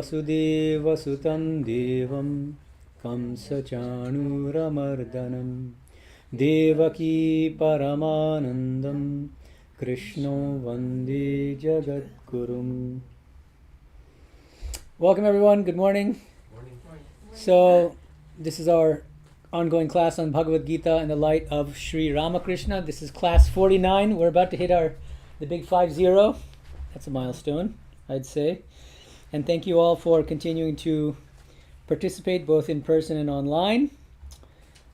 Vasudevasutam Devam Kamsachanuramardanam Devaki Paramanandam Krishno Vande Jagadgurum. Welcome everyone, good morning. So this is our ongoing class on Bhagavad Gita in the light of Sri Ramakrishna. This is class 49. We're about to hit the big 50. That's a milestone, I'd say. And thank you all for continuing to participate both in person and online.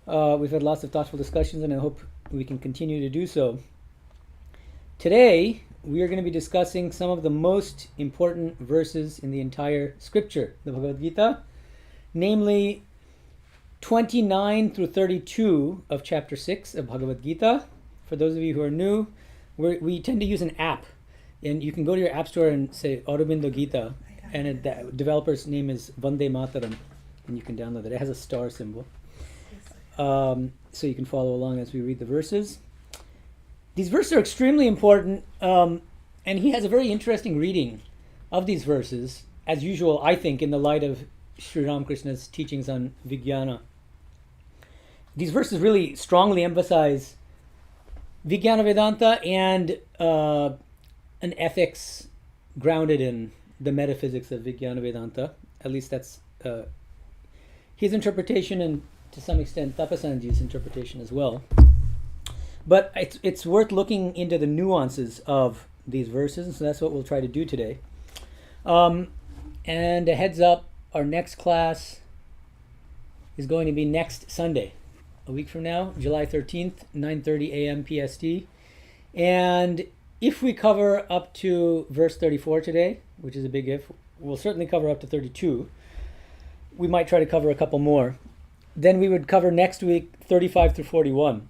We've had lots of thoughtful discussions and I hope we can continue to do so. Today, we are going to be discussing some of the most important verses in the entire scripture, the Bhagavad Gita, namely 29 through 32 of chapter 6 of Bhagavad Gita. For those of you who are new, we tend to use an app. And you can go to your app store and say Aurobindo Gita, and the developer's name is Vande Mataram, and you can download it. It has a star symbol. So you can follow along as we read the verses. These verses are extremely important, and he has a very interesting reading of these verses, as usual, I think, in the light of Sri Ramakrishna's teachings on Vijnana. These verses really strongly emphasize Vijnana Vedanta and an ethics grounded in the metaphysics of Vijnana Vedanta. At least that's his interpretation, and to some extent Tapasanji's interpretation as well. But it's worth looking into the nuances of these verses, and so that's what we'll try to do today. And a heads up, our next class is going to be next Sunday, a week from now, July 13th, 9:30 a.m. PST. And if we cover up to verse 34 today, which is a big if, we'll certainly cover up to 32. We might try to cover a couple more. Then we would cover next week 35 through 41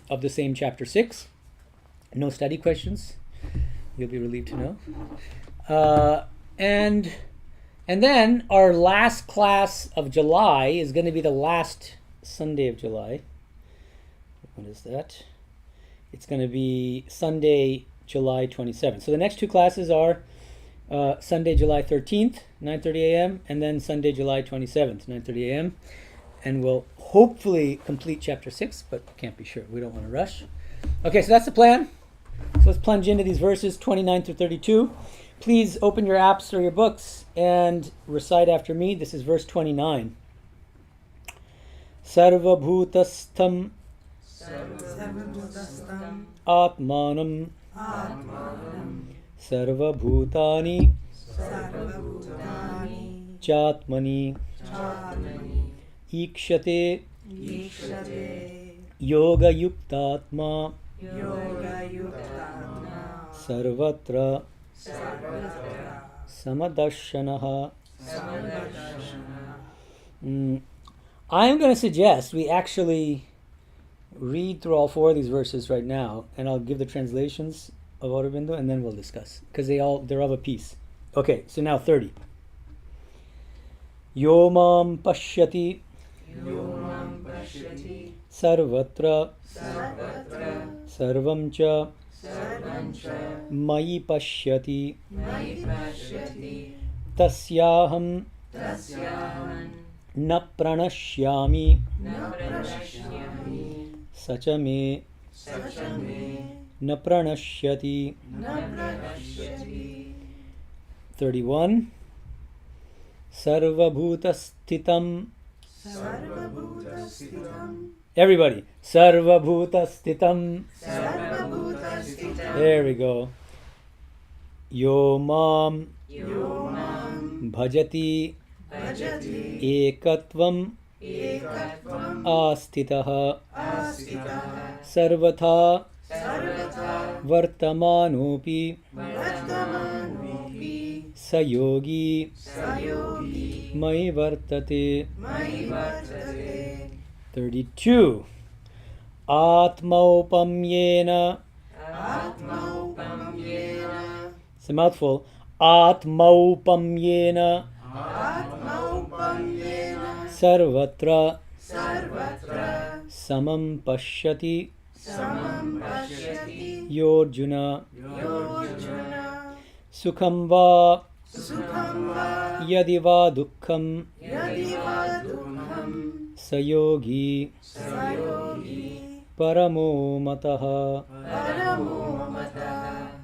of the same chapter 6. No study questions. You'll be relieved to know. And then our last class of July is going to be the last Sunday of July. What is that? It's going to be Sunday, July 27th. So the next two classes are Sunday, July 13th, 9:30 a.m. and then Sunday, July 27th, 9:30 a.m. And we'll hopefully complete chapter 6, but can't be sure. We don't want to rush. Okay, so that's the plan. So let's plunge into these verses 29 through 32. Please open your apps or your books and recite after me. This is verse 29. Sarva bhutastham atmanam sarva bhutani chatmani ikshate yoga yuktatma sarvatra samadashanaha. I'm going to suggest we actually read through all four of these verses right now, and I'll give the translations of Aurobindo, and then we'll discuss, because they're of a piece. Okay, so now 30. Yo mam pashyati sarvatra sarvam cha mayi pashyati tasyaham na pranashyami sacha me na pranashyati. 31. Sarva bhuta sthitam. Everybody. Sarva bhuta sthitam. There we go. Yo mam bhajati ekatvam astitaha sarvatha vartamanopi sayogi mai vartate. 32. Atmaupamyena. It's a mouthful. Atmaupamyena sarvatra samam pashyati yorjuna sukham va Yadiva dukkham sayogi paramo mataha.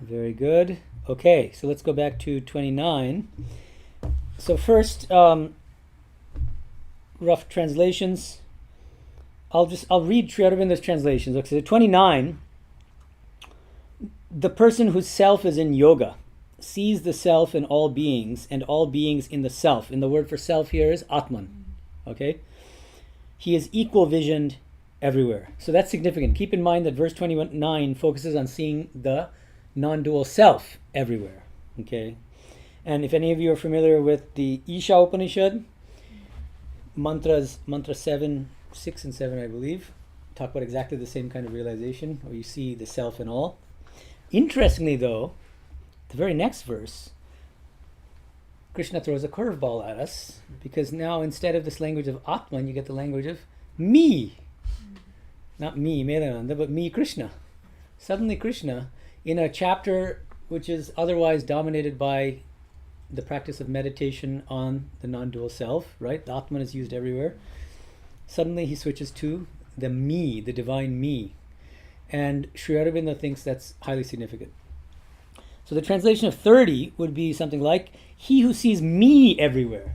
Very good. Okay, so let's go back to 29. So first, rough translations. I'll read Sri Aurobindo's translations. Okay, so 29. The person whose self is in yoga sees the self in all beings and all beings in the self. And the word for self here is Atman. Okay? He is equal visioned everywhere. So that's significant. Keep in mind that verse 29 focuses on seeing the non-dual self everywhere. Okay? And if any of you are familiar with the Isha Upanishad, mantra 7, 6 and 7, I believe, talk about exactly the same kind of realization, where you see the self in all. Interestingly, though, the very next verse, Krishna throws a curveball at us, because now instead of this language of Atman, you get the language of me. Not me, Medhananda, but me, Krishna. Suddenly Krishna, in a chapter which is otherwise dominated by the practice of meditation on the non-dual self, right? The Atman is used everywhere. Suddenly he switches to the me, the divine me. And Sri Aurobindo thinks that's highly significant. So the translation of 30 would be something like, he who sees me everywhere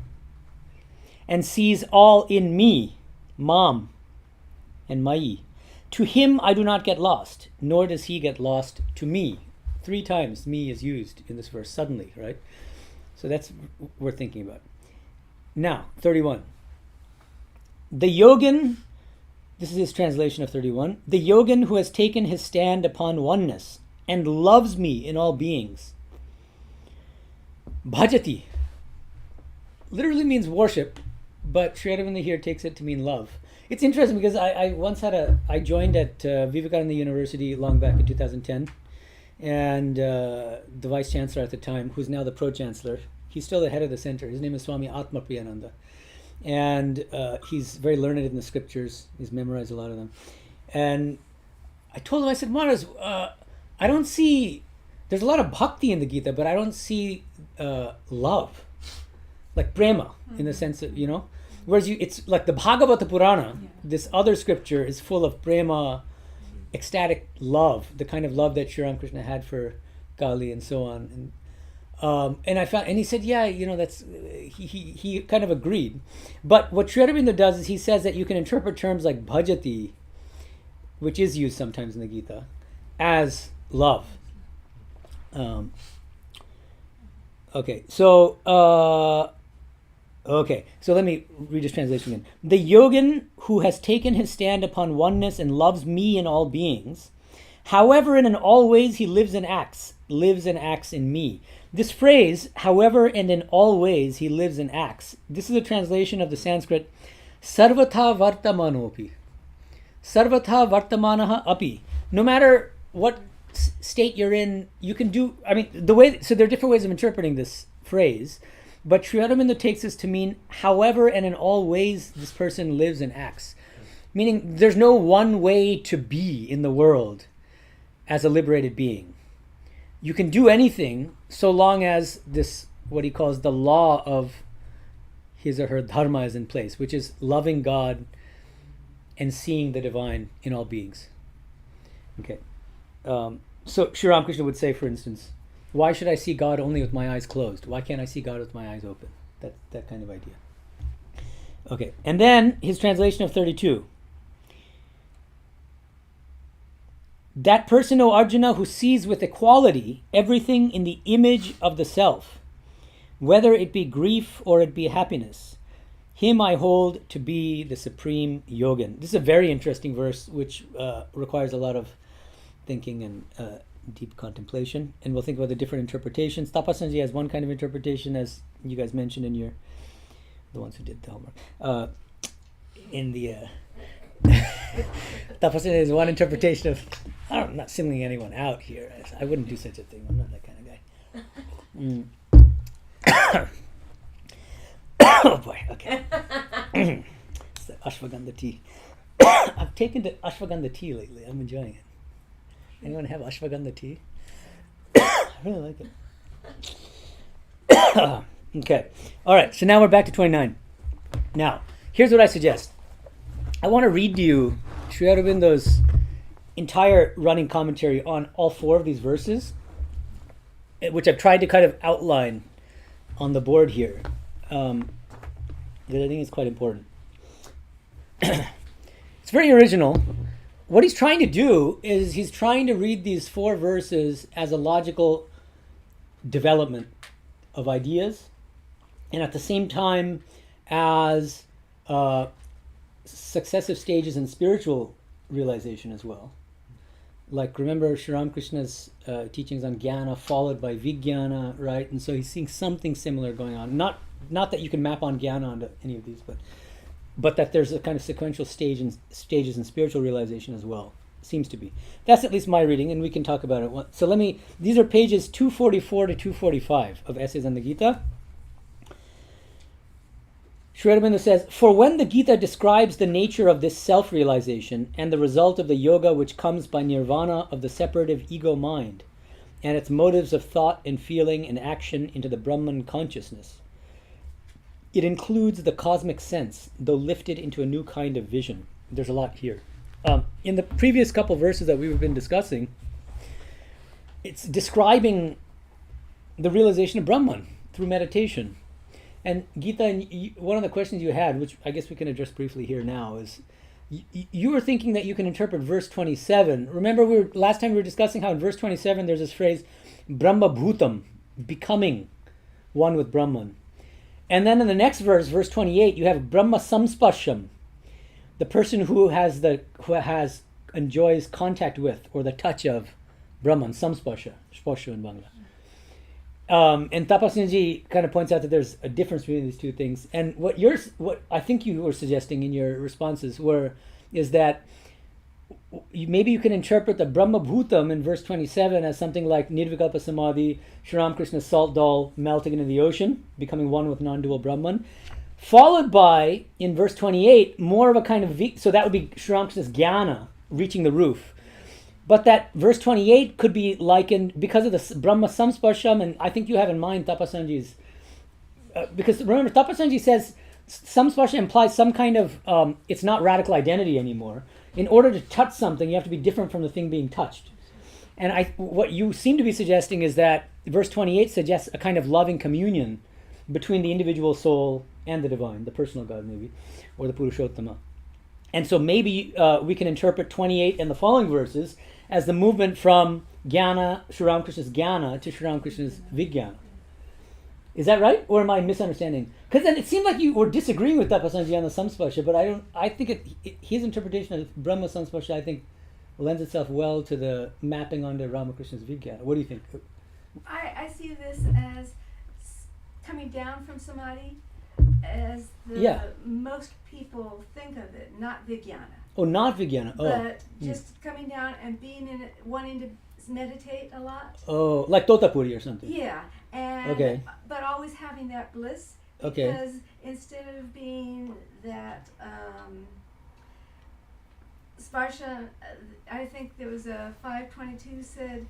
and sees all in me, mam and mai, to him I do not get lost, nor does he get lost to me. 3 times me is used in this verse suddenly, right? So that's what we're thinking about. Now, 31. The yogin, this is his translation of 31, the yogin who has taken his stand upon oneness and loves me in all beings. Bhajati literally means worship, but Sri Aurobindo here takes it to mean love. It's interesting because I joined at Vivekananda University long back in 2010, and the vice chancellor at the time, who's now the pro-chancellor, he's still the head of the center. His name is Swami Atmapriyananda. And he's very learned in the scriptures. He's memorized a lot of them. And I told him, I said, Maharaj, I don't see, there's a lot of bhakti in the Gita, but I don't see love, like prema, in the sense that, whereas it's like the Bhagavata Purana, this other scripture is full of prema, ecstatic love, the kind of love that Sri Ramakrishna had for Kali and so on. And I found, and he said, that's, he kind of agreed. But what Sri Aurobindo does is he says that you can interpret terms like bhajati, which is used sometimes in the Gita, as love. So let me read his translation again. The yogin who has taken his stand upon oneness and loves me in all beings, however and in all ways he lives and acts in me. This phrase, however and in all ways he lives and acts, this is a translation of the Sanskrit sarvatha vartamanopi. Sarvatha vartamanaha api. No matter what state you're in, you can do, so there are different ways of interpreting this phrase, but Sri Aurobindo takes this to mean however and in all ways this person lives and acts. Meaning there's no one way to be in the world as a liberated being. You can do anything so long as this, what he calls the law of his or her dharma is in place, which is loving God and seeing the divine in all beings. Okay. So Sri Ramakrishna would say, for instance, why should I see God only with my eyes closed? Why can't I see God with my eyes open? That kind of idea. Okay. And then his translation of 32. That person, O Arjuna, who sees with equality everything in the image of the self, whether it be grief or it be happiness, him I hold to be the supreme yogin. This is a very interesting verse which requires a lot of thinking and deep contemplation. And we'll think about the different interpretations. Tapasanji has one kind of interpretation, as you guys mentioned in the ones who did the homework. Tapasanji has one interpretation of, I'm not singling anyone out here. I wouldn't do such a thing. I'm not that kind of guy. Oh boy, okay. It's the ashwagandha tea. I've taken to ashwagandha tea lately. I'm enjoying it. Anyone have ashwagandha tea? I really like it. Okay. All right. So now we're back to 29. Now, here's what I suggest. I want to read to you Sri Aurobindo's entire running commentary on all 4 of these verses, which I've tried to kind of outline on the board here, because I think it's quite important. It's very original. What he's trying to do is he's trying to read these 4 verses as a logical development of ideas, and at the same time as successive stages in spiritual realization as well. Like, remember Sri Ramakrishna's teachings on jnana followed by vijnana, right? And so he's seeing something similar going on. Not that you can map on jnana onto any of these, but that there's a kind of sequential stages in spiritual realization as well. Seems to be. That's at least my reading, and we can talk about it. So these are pages 244 to 245 of Essays on the Gita. Sri Aurobindo says, "For when the Gita describes the nature of this self-realization and the result of the yoga which comes by nirvana of the separative ego mind, and its motives of thought and feeling and action into the Brahman consciousness, it includes the cosmic sense, though lifted into a new kind of vision." There's a lot here. In the previous couple verses that we've been discussing, it's describing the realization of Brahman through meditation. And Gita, one of the questions you had, which I guess we can address briefly here now, is you were thinking that you can interpret verse 27. Remember, last time we were discussing how in verse 27 there's this phrase, Brahma Bhutam, becoming one with Brahman. And then in the next verse, verse 28, you have Brahma Samspasham, the person who enjoys contact with or the touch of Brahman, Samspasha, Spasha in Bangla. And Tapasinji kind of points out that there's a difference between these two things. And what I think you were suggesting in your responses is that maybe you can interpret the Brahma Bhutam in verse 27 as something like Nirvikalpa Samadhi, Sri Ramakrishna's salt doll melting into the ocean, becoming one with non-dual Brahman, followed by, in verse 28, more of a kind of, so that would be Sri Ramakrishna's jnana, reaching the roof. But that verse 28 could be likened, because of the Brahma Samspasham, and I think you have in mind Tapasanji's, because remember, Tapasanji says Samspasha implies some kind of, it's not radical identity anymore. In order to touch something, you have to be different from the thing being touched. And what you seem to be suggesting is that verse 28 suggests a kind of loving communion between the individual soul and the divine, the personal God maybe, or the Purushottama. And so maybe we can interpret 28 and the following verses as the movement from jnana, Sri Ramakrishna's jnana, to Sri Ramakrishna's vijnana. Is that right? Or am I misunderstanding? Because then it seemed like you were disagreeing with Tapasanji on the Samspasha, but I think his interpretation of Brahma Samspasha, I think, lends itself well to the mapping onto Ramakrishna's vijnana. What do you think? I see this as coming down from samadhi as most people think of it, not vijnana. Oh, not vijnana. Oh. But just coming down and being in it, wanting to meditate a lot. Oh, like Totapuri or something. Yeah, and okay. But always having that bliss. Okay. Because instead of being that sparsha, I think there was a 522 said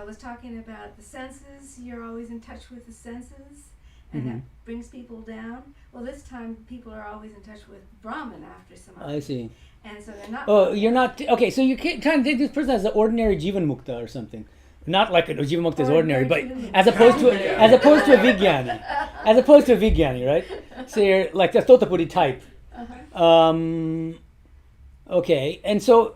was talking about the senses. You're always in touch with the senses. And that brings people down. Well, this time people are always in touch with Brahman after samadhi. I see. And so they're not. Oh, you're not. Okay, so you can't try and take this person as an ordinary Jivan Mukta or something. Not like Jivan Mukta is ordinary, but as opposed to a Vijnani. As opposed to a Vijnani, right? So you're like the Totapuri type. Okay, and so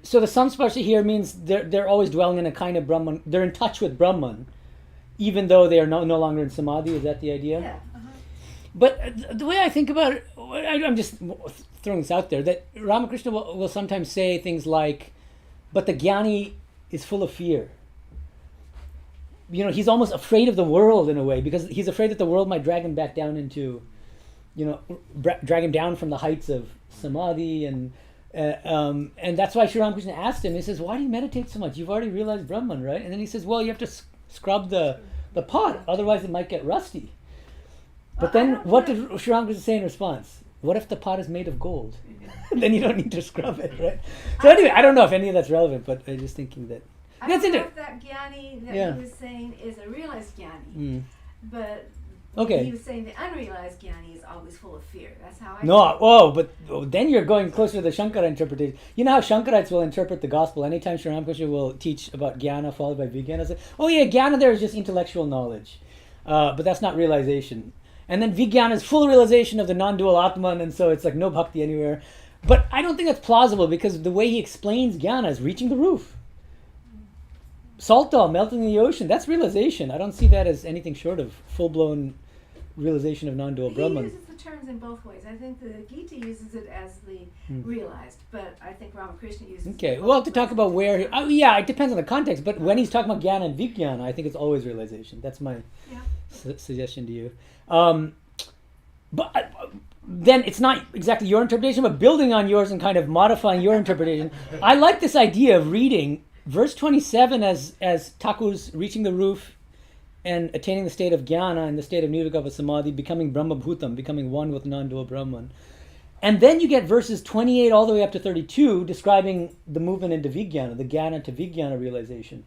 the Samspasha here means they're always dwelling in a kind of Brahman. They're in touch with Brahman, even though they are no longer in samadhi. Is that the idea? Yeah. But the way I think about it, I'm just throwing this out there, that Ramakrishna will sometimes say things like, but the jnani is full of fear. You know, he's almost afraid of the world in a way, because he's afraid that the world might drag him back down into, drag him down from the heights of samadhi. And that's why Sri Ramakrishna asked him, he says, why do you meditate so much? You've already realized Brahman, right? And then he says, well, you have to scrub the pot, otherwise it might get rusty. But then what did Sri Ramakrishna say in response? What if the pot is made of gold? Then you don't need to scrub it, right? So anyway, I don't know if any of that's relevant, but I'm just thinking that... I don't know if that jnani that he was saying is a realized jnani. But Okay. he was saying the unrealized jnani is always full of fear. That's how I No, but then you're going closer to the Shankara interpretation. You know how Shankarites will interpret the gospel. Anytime Sri Ramakrishna will teach about jnana followed by vijnana, say, oh yeah, jnana there is just intellectual knowledge. But that's not realization. And then vijnana is full realization of the non-dual Atman, and so it's like no bhakti anywhere. But I don't think that's plausible because the way he explains jnana is reaching the roof. Salta melting in the ocean, that's realization. I don't see that as anything short of full-blown realization of non-dual Brahman. He uses the terms in both ways. I think the Gita uses it as the realized, but I think Ramakrishna uses Okay, it well, both to talk ways. about where, it depends on the context, but when he's talking about jnana and vijnana, I think it's always realization. That's my suggestion to you. But then it's not exactly your interpretation, but building on yours and kind of modifying your interpretation. I like this idea of reading verse 27 as Thakur's reaching the roof and attaining the state of jnana and the state of nirvikalpa samadhi, becoming Brahma Bhutam, becoming one with non-dual Brahman. And then you get verses 28 all the way up to 32 describing the movement into vijnana, the jnana to vijnana realization.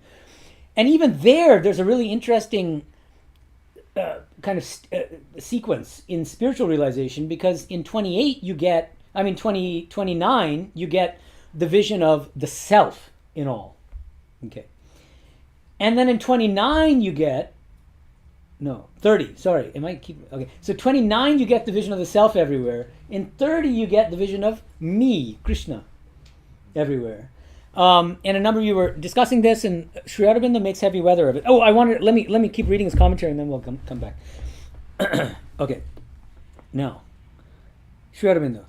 And even there's a really interesting sequence in spiritual realization, because in 29 you get the vision of the self in all. Okay. And then in 29 you get 30, sorry. So 29 you get the vision of the self everywhere. In 30 you get the vision of me, Krishna, everywhere. And a number of you were discussing this, and Sri Aurobindo makes heavy weather of it. Oh, let me keep reading his commentary and then we'll come back. Okay. Now, Sri Aurobindo.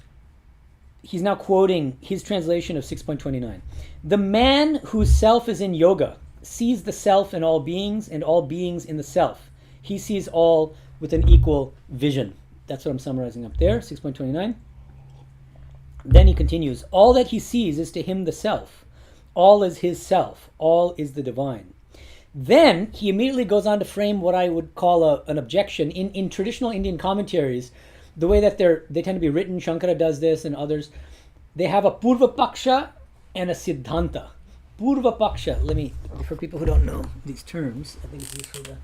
He's now quoting his translation of 6.29. The man whose self is in yoga sees the self in all beings and all beings in the self. He sees all with an equal vision. That's what I'm summarizing up there, 6.29. Then he continues, all that he sees is to him the self. All is his self. All is the divine. Then he immediately goes on to frame what I would call an objection. In traditional Indian commentaries, the way that they tend to be written, Shankara does this and others, they have a Purva Paksha and a Siddhanta. Purva Paksha, for people who don't know these terms, I think it's useful to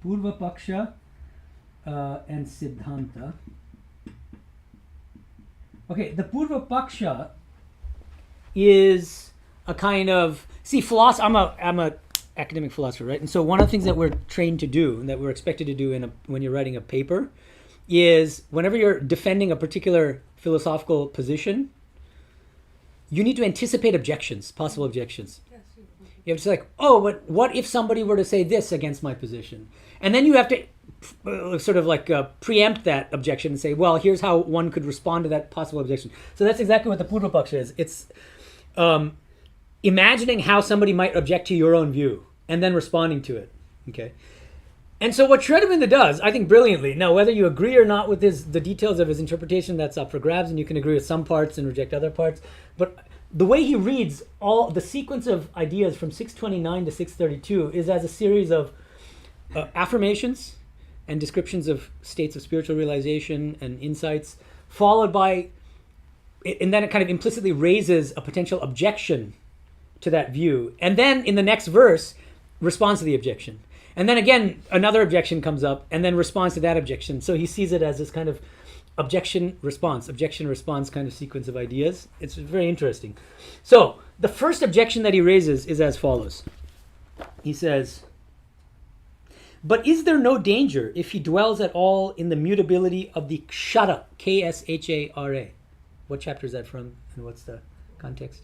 Purva Paksha and Siddhanta. Okay, the Purva Paksha is a kind of I'm a academic philosopher, right? And so one of the things that we're trained to do and that we're expected to do when you're writing a paper is whenever you're defending a particular philosophical position, you need to anticipate possible objections. You have to say like, oh, but what if somebody were to say this against my position? And then you have to preempt that objection and say, well, here's how one could respond to that possible objection. So that's exactly what the Purva Paksha is. It's imagining how somebody might object to your own view and then responding to it. Okay. And so what Sri Aurobindo does, I think brilliantly, now whether you agree or not with the details of his interpretation, that's up for grabs, and you can agree with some parts and reject other parts, but the way he reads all the sequence of ideas from 629 to 632 is as a series of affirmations and descriptions of states of spiritual realization and insights, followed by, and then it kind of implicitly raises a potential objection to that view. And then in the next verse, responds to the objection. And then again, another objection comes up and then responds to that objection. So he sees it as this kind of objection response kind of sequence of ideas. It's very interesting. So the first objection that he raises is as follows. He says, but is there no danger if he dwells at all in the mutability of the kshara, K-S-H-A-R-A? What chapter is that from and what's the context?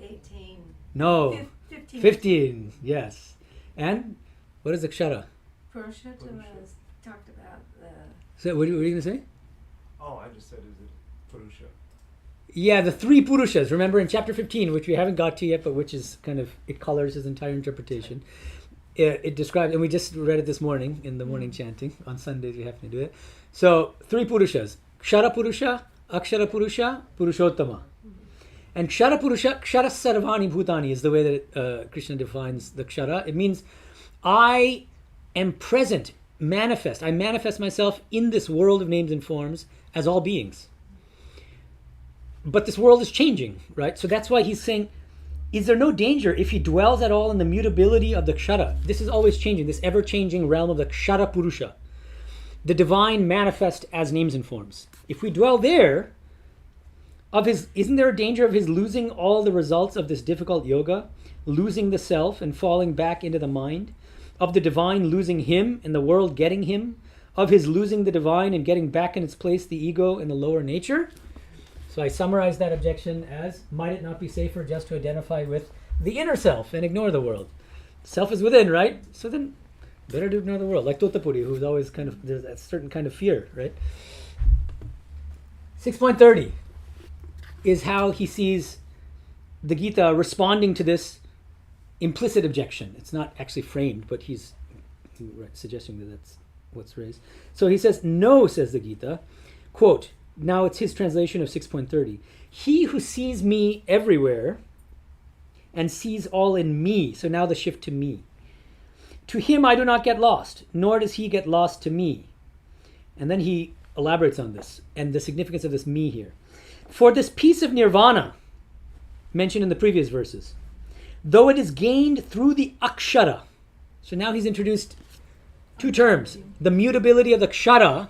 18. No. 15. 15, yes. And what is the kshara? Purushottam has talked about the... So what are you going to say? Oh, I just said, is it Purusha? Yeah, the three Purushas. Remember in chapter 15, which we haven't got to yet, but which is it colors his entire interpretation. It describes, and we just read it this morning in the morning chanting. On Sundays we happen to do it. So, three Purushas. Kshara Purusha, Akshara Purusha, Purushottama. And Kshara Purusha, Kshara Sarvani Bhutani is the way that Krishna defines the Kshara. It means I am present, manifest. I manifest myself in this world of names and forms as all beings. but this world is changing, right? So that's why he's saying, is there no danger if he dwells at all in the mutability of the kshara? This is always changing, this ever-changing realm of the kshara purusha, the divine manifest as names and forms. If we dwell there, isn't there a danger of his losing all the results of this difficult yoga, losing the self and falling back into the mind, of the divine losing him and the world getting him, of his losing the divine and getting back in its place the ego and the lower nature? So I summarize that objection as, might it not be safer just to identify with the inner self and ignore the world? Self is within, right? So then better to ignore the world. Like Totapuri, who's always there's a certain kind of fear, right? 6.30 is how he sees the Gita responding to this implicit objection. It's not actually framed, but he's suggesting that that's what's raised. So he says, no, says the Gita, quote, now it's his translation of 6.30. He who sees me everywhere and sees all in me. So now the shift to me. To him I do not get lost, nor does he get lost to me. And then he elaborates on this and the significance of this me here. For this piece of nirvana, mentioned in the previous verses, though it is gained through the akshara. So now he's introduced two terms. The mutability of the kshara,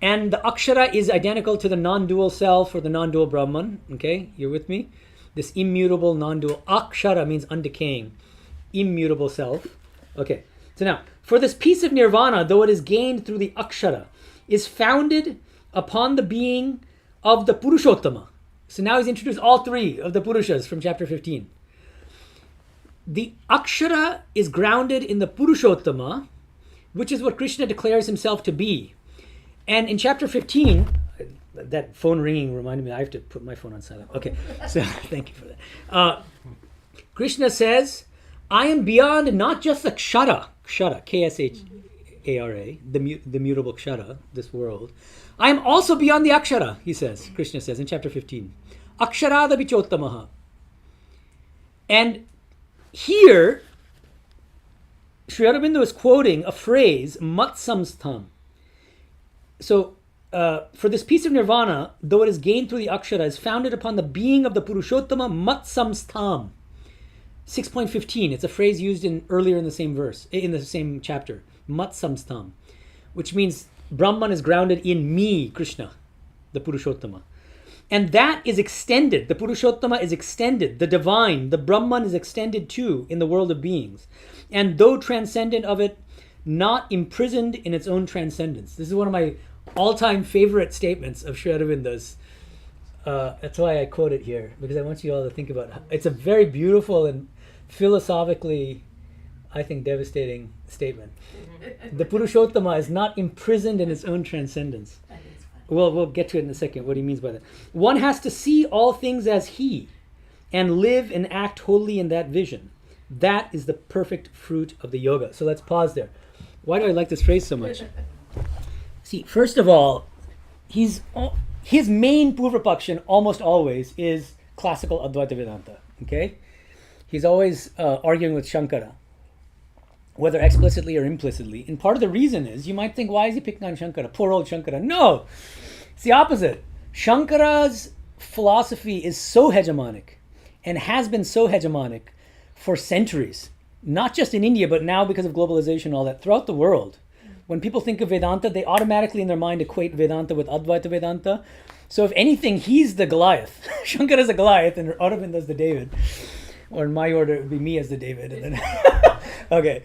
and the akshara is identical to the non-dual self or the non-dual Brahman. Okay, you're with me? This immutable non-dual. Akshara means undecaying. Immutable self. Okay, so now, for this piece of nirvana, though it is gained through the akshara, is founded upon the being of the Purushottama. So now he's introduced all three of the Purushas from chapter 15. The akshara is grounded in the Purushottama, which is what Krishna declares himself to be. And in chapter 15, that phone ringing reminded me, I have to put my phone on silent. Okay, so thank you for that. Krishna says, I am beyond not just the kshara, K-S-H-A-R-A, the mutable kshara, this world. I am also beyond the akshara, he says, Krishna says in chapter 15. Aksharada vichottamaha. And here, Sri Aurobindo is quoting a phrase, matsamstham. So, for this piece of nirvana, though it is gained through the akshara, is founded upon the being of the Purushottama matsamstham. 6.15, it's a phrase used earlier in the same verse, in the same chapter, matsamstham, which means Brahman is grounded in me, Krishna, the Purushottama. And that is extended, the Purushottama is extended, the divine, the Brahman is extended too in the world of beings. And though transcendent of it, not imprisoned in its own transcendence. This is one of my all-time favorite statements of Sri Aurobindo's. That's why I quote it here, because I want you all to think about it. It's a very beautiful and philosophically, I think, devastating statement. The Purushottama is not imprisoned in its own transcendence. Well, we'll get to it in a second, what he means by that. One has to see all things as he and live and act wholly in that vision. That is the perfect fruit of the yoga. So let's pause there. Why do I like this phrase so much? See, first of all, his main purvapakshan almost always is classical Advaita Vedanta. Okay? He's always arguing with Shankara, whether explicitly or implicitly. And part of the reason is, you might think, why is he picking on Shankara? Poor old Shankara. No! It's the opposite. Shankara's philosophy is so hegemonic and has been so hegemonic for centuries. Not just in India, but now because of globalization and all that, throughout the world. When people think of Vedanta, they automatically in their mind equate Vedanta with Advaita Vedanta. So if anything, he's the Goliath. Shankara's the Goliath and Aurobindo's the David. Or in my order, it would be me as the David. And then okay.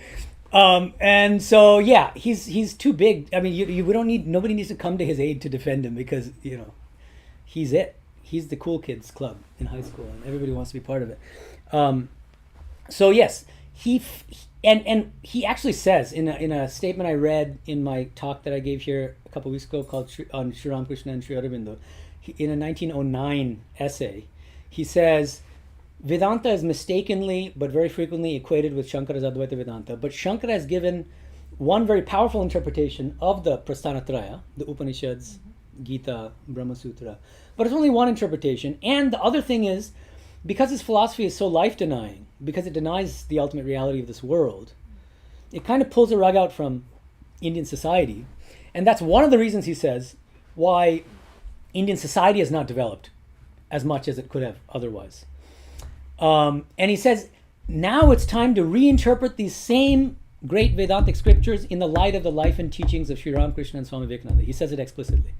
And so, yeah, he's too big. I mean, nobody needs to come to his aid to defend him because, he's it. He's the cool kids club in high school and everybody wants to be part of it. So yes, he actually says in a statement I read in my talk that I gave here a couple of weeks ago called on Sri Ramakrishna and Sri Aurobindo, in a 1909 essay, he says, Vedanta is mistakenly but very frequently equated with Shankara's Advaita Vedanta, but Shankara has given one very powerful interpretation of the Prasthanatraya, the Upanishads, Gita, Brahma Sutra, but it's only one interpretation. And the other thing is, because his philosophy is so life-denying, because it denies the ultimate reality of this world, it kind of pulls a rug out from Indian society. And that's one of the reasons, he says, why Indian society has not developed as much as it could have otherwise. And he says, now it's time to reinterpret these same great Vedantic scriptures in the light of the life and teachings of Sri Ramakrishna and Swami Vivekananda. He says it explicitly.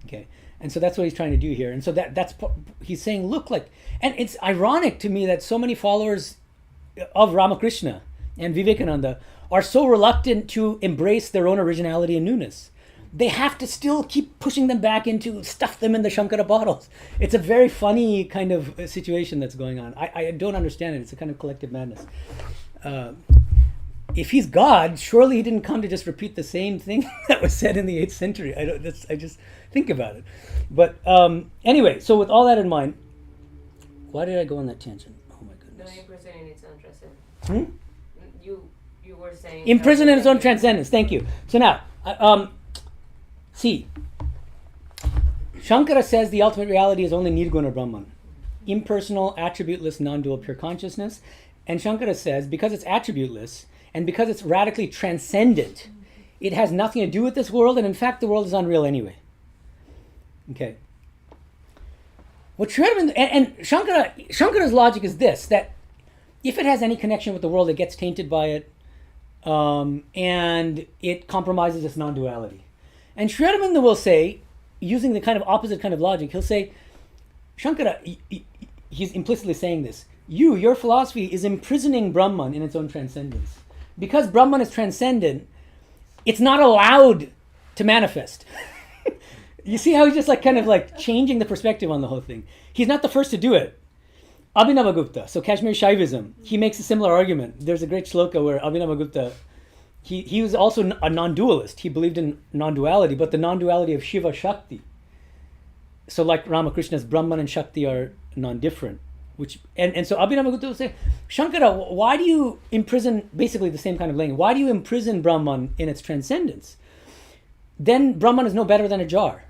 Okay, and so that's what he's trying to do here. And so that's he's saying, look, like, and it's ironic to me that so many followers of Ramakrishna and Vivekananda are so reluctant to embrace their own originality and newness. They have to still keep pushing them back into, stuff them in the Shankara bottles. It's a very funny kind of situation that's going on. I don't understand it. It's a kind of collective madness. If he's God, surely he didn't come to just repeat the same thing that was said in the 8th century. I just think about it. But anyway, so with all that in mind, why did I go on that tangent? Oh my goodness. No, imprisoned in its own transcendence. You were saying... Imprisoned in its own transcendence. Thank you. So now, see, Shankara says the ultimate reality is only Nirguna Brahman. Impersonal, attributeless, non-dual pure consciousness. And Shankara says, because it's attributeless, and because it's radically transcendent, it has nothing to do with this world, and in fact the world is unreal anyway. Okay. What Shraddha and Shankara's logic is this, that if it has any connection with the world, it gets tainted by it, and it compromises its non-duality. And Shraddha will say, using the kind of opposite kind of logic, he'll say, Shankara, he's implicitly saying this, your philosophy is imprisoning Brahman in its own transcendence. Because Brahman is transcendent, it's not allowed to manifest. You see how he's just like kind of like changing the perspective on the whole thing. He's not the first to do it. Abhinavagupta, so Kashmiri Shaivism, he makes a similar argument. There's a great shloka where Abhinavagupta, he was also a non-dualist. He believed in non-duality, but the non-duality of Shiva Shakti. So like Ramakrishna's Brahman and Shakti are non-different. And so Abhinavagupta will say, Shankara, why do you imprison, basically the same kind of language, why do you imprison Brahman in its transcendence? Then Brahman is no better than a jar.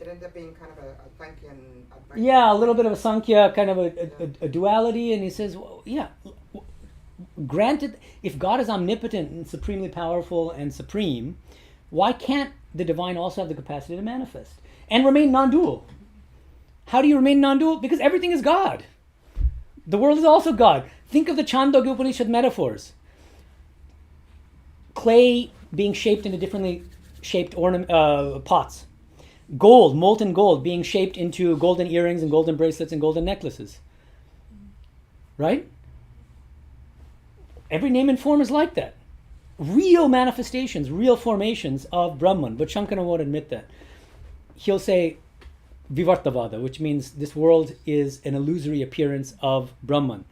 It ends up being kind of a Sankhya and Advaita. Yeah, a little bit of a Sankhya, kind of a duality. And he says, well, yeah, granted, if God is omnipotent and supremely powerful and supreme, why can't the divine also have the capacity to manifest and remain non-dual? How do you remain non-dual? Because everything is God. The world is also God. Think of the Chandogya Upanishad metaphors. Clay being shaped into differently shaped pots. Gold, molten gold, being shaped into golden earrings and golden bracelets and golden necklaces. Right? Every name and form is like that. Real manifestations, real formations of Brahman. But Shankara won't admit that. He'll say Vivartavada, which means this world is an illusory appearance of Brahman.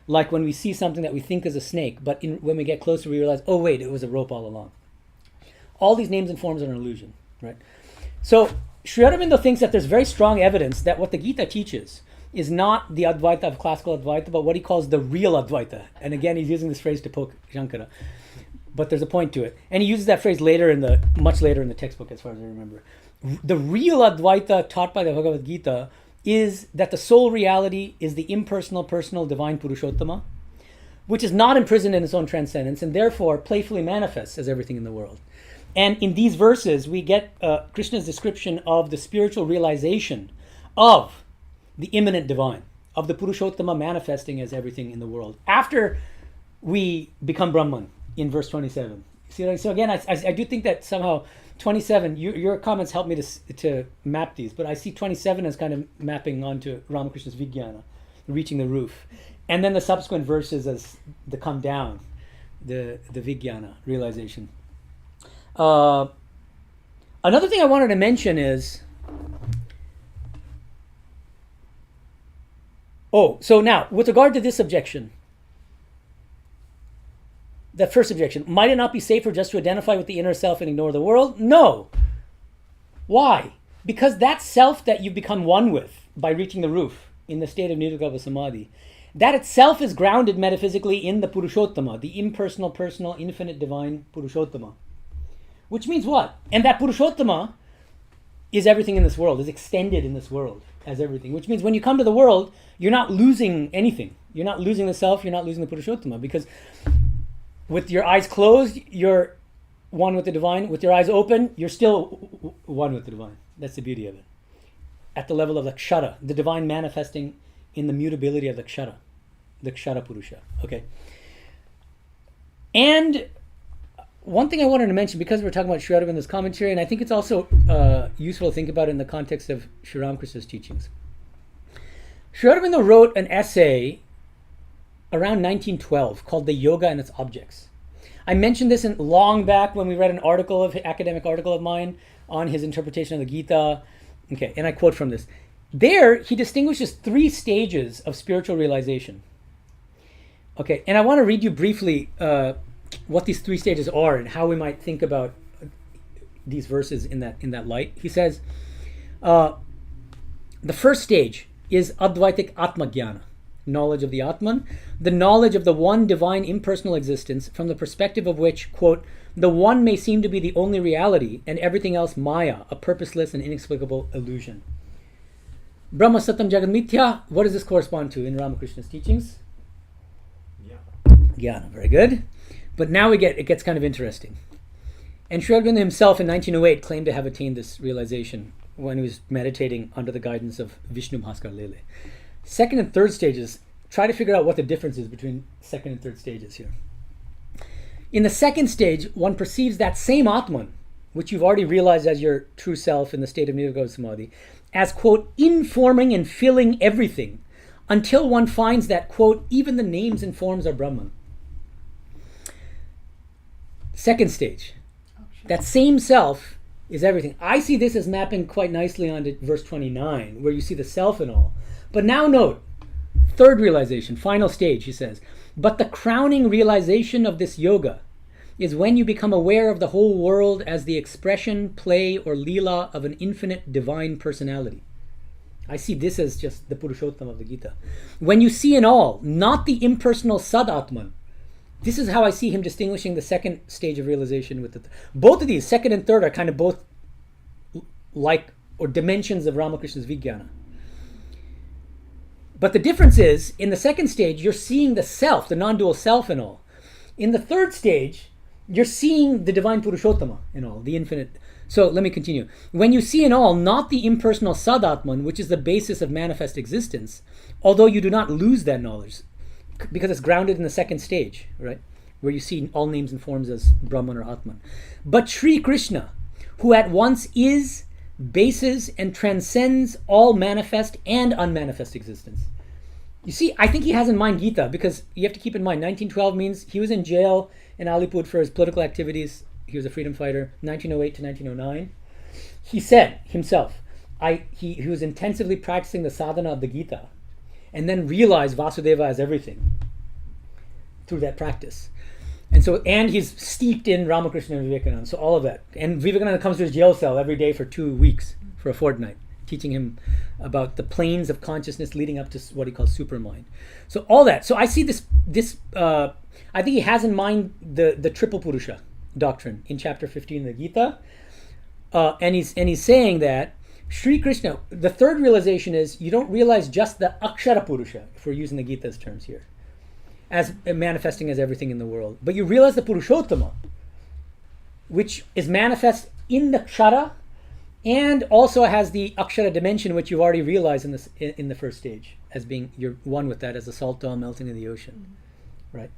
Like when we see something that we think is a snake, but when we get closer we realize, oh wait, it was a rope all along. All these names and forms are an illusion, right? So Sri Aurobindo thinks that there's very strong evidence that what the Gita teaches is not the Advaita of classical Advaita, but what he calls the real Advaita. And again, he's using this phrase to poke Shankara. But there's a point to it. And he uses that phrase much later in the textbook, as far as I remember. The real Advaita taught by the Bhagavad Gita is that the sole reality is the impersonal, personal, divine Purushottama, which is not imprisoned in its own transcendence, and therefore playfully manifests as everything in the world. And in these verses, we get Krishna's description of the spiritual realization of the immanent divine, of the Purushottama manifesting as everything in the world, after we become Brahman in verse 27. See what I mean? So again, I do think that somehow 27, your comments help me to map these, but I see 27 as kind of mapping onto Ramakrishna's Vijnana, reaching the roof. And then the subsequent verses as the come down, the Vijnana realization. Another thing I wanted to mention is, so now, with regard to this objection, that first objection, might it not be safer just to identify with the inner self and ignore the world? No. Why? Because that self that you become one with by reaching the roof in the state of Nirvikalpa Samadhi, that itself is grounded metaphysically in the Purushottama, the impersonal, personal, infinite, divine Purushottama. Which means what? And that Purushottama is everything in this world, is extended in this world as everything. Which means when you come to the world, you're not losing anything. You're not losing the self, you're not losing the Purushottama. Because with your eyes closed, you're one with the divine. With your eyes open, you're still one with the divine. That's the beauty of it. at the level of the kshara, the divine manifesting in the mutability of the kshara Purusha. Okay. And one thing I wanted to mention, because we're talking about Sri Aurobindo's commentary, and I think it's also useful to think about it in the context of Sri Ramakrishna's teachings. Sri Aurobindo wrote an essay around 1912 called The Yoga and Its Objects. I mentioned this long back when we read an academic article of mine on his interpretation of the Gita. Okay, and I quote from this. There, he distinguishes 3 stages of spiritual realization. Okay, and I want to read you briefly what these 3 stages are and how we might think about these verses in that light. He says, the first stage is Advaitic Atma-jnana, knowledge of the Atman, the knowledge of the one divine impersonal existence from the perspective of which, quote, the one may seem to be the only reality and everything else Maya, a purposeless and inexplicable illusion. Brahma Satam Jagat Mithya, what does this correspond to in Ramakrishna's teachings? Jnana, very good. But now it gets kind of interesting. And Sri Aurobindo himself in 1908 claimed to have attained this realization when he was meditating under the guidance of Vishnu Bhaskar Lele. Second and third stages, try to figure out what the difference is between second and third stages here. In the second stage, one perceives that same Atman, which you've already realized as your true self in the state of Nirvikalpa Samadhi, as, quote, informing and filling everything, until one finds that, quote, even the names and forms are Brahman. Second stage, that same self is everything. I see this as mapping quite nicely onto verse 29, where you see the self and all. But now note, third realization, final stage, he says, but the crowning realization of this yoga is when you become aware of the whole world as the expression, play, or lila of an infinite divine personality. I see this as just the Purushottama of the Gita. When you see in all, not the impersonal Sadatman. This is how I see him distinguishing the second stage of realization with both of these, second and third, are kind of both like or dimensions of Ramakrishna's Vijnana. But the difference is, in the second stage, you're seeing the self, the non-dual self and all. In the third stage, you're seeing the divine Purushottama and all, the infinite. So let me continue. When you see in all, not the impersonal Sadatman, which is the basis of manifest existence, although you do not lose that knowledge, because it's grounded in the second stage, right? Where you see all names and forms as Brahman or Atman. But Sri Krishna, who at once is, bases, and transcends all manifest and unmanifest existence. You see, I think he has in mind Gita, because you have to keep in mind, 1912 means he was in jail in Alipur for his political activities. He was a freedom fighter, 1908 to 1909. He said himself, he was intensively practicing the sadhana of the Gita, and then realized Vasudeva as everything through that practice. And he's steeped in Ramakrishna and Vivekananda, so all of that. And Vivekananda comes to his jail cell every day for 2 weeks, for a fortnight, teaching him about the planes of consciousness leading up to what he calls supermind. So all that. So I see this I think he has in mind the triple Purusha doctrine in chapter 15 of the Gita. And he's saying that Sri Krishna, the third realization is you don't realize just the Akshara Purusha, if we're using the Gita's terms here, as manifesting as everything in the world. But you realize the Purushottama, which is manifest in the Kshara and also has the Akshara dimension, which you've already realized in the first stage, as being you're one with that as the salt dome melting in the ocean, right?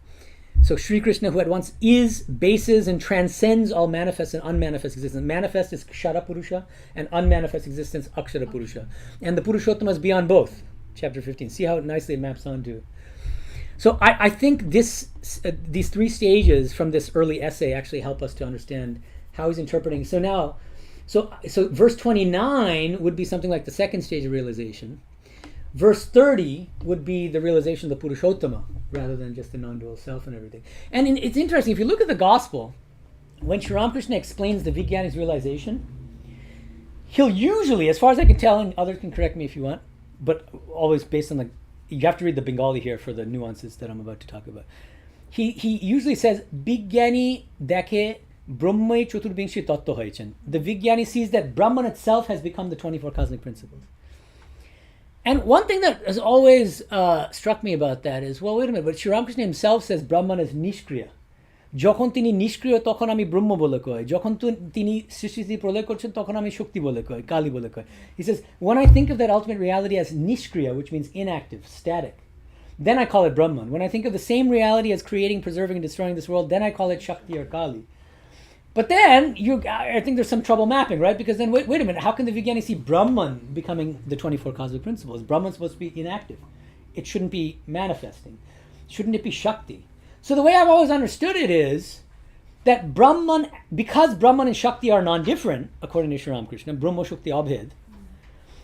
So Sri Krishna, who at once is, bases, and transcends all manifest and unmanifest existence. Manifest is Kshara Purusha, and unmanifest existence, Akshara Purusha. And the Purushottama is beyond both, chapter 15. See how nicely it maps onto. So I think these 3 stages from this early essay actually help us to understand how he's interpreting. So verse 29 would be something like the second stage of realization. Verse 30 would be the realization of the Purushottama, rather than just the non-dual self and everything. And it's interesting, if you look at the gospel, when Sri Ramakrishna explains the Vijnani's realization, he'll usually, as far as I can tell, and others can correct me if you want, but always based on you have to read the Bengali here for the nuances that I'm about to talk about. He usually says, Vijnani dekhe Brahmai Chaturvingshi Tattva hoyechen. The Vijnani sees that Brahman itself has become the 24 cosmic principles. And one thing that has always struck me about that is, well, wait a minute, but Sri Ramakrishna himself says Brahman is Nishkriya. যখন তিনি নিষ্ক্রিয় তখন আমি ব্রহ্ম বলে কয়, যখন তিনি সৃষ্টি প্রলয় করছেন তখন আমি শক্তি বলে কয়, কালী বলে কয়. He says, when I think of that ultimate reality as nishkriya, which means inactive, static, then I call it Brahman. When I think of the same reality as creating, preserving, and destroying this world, then I call it Shakti or Kali. But then, I think there's some trouble mapping, right? Because then, wait a minute, how can the Vijnani see Brahman becoming the 24 cosmic principles? Brahman's supposed to be inactive. It shouldn't be manifesting. Shouldn't it be Shakti? So the way I've always understood it is that Brahman, because Brahman and Shakti are non-different, according to Sri Ramakrishna, Brahma Shakti Abhed,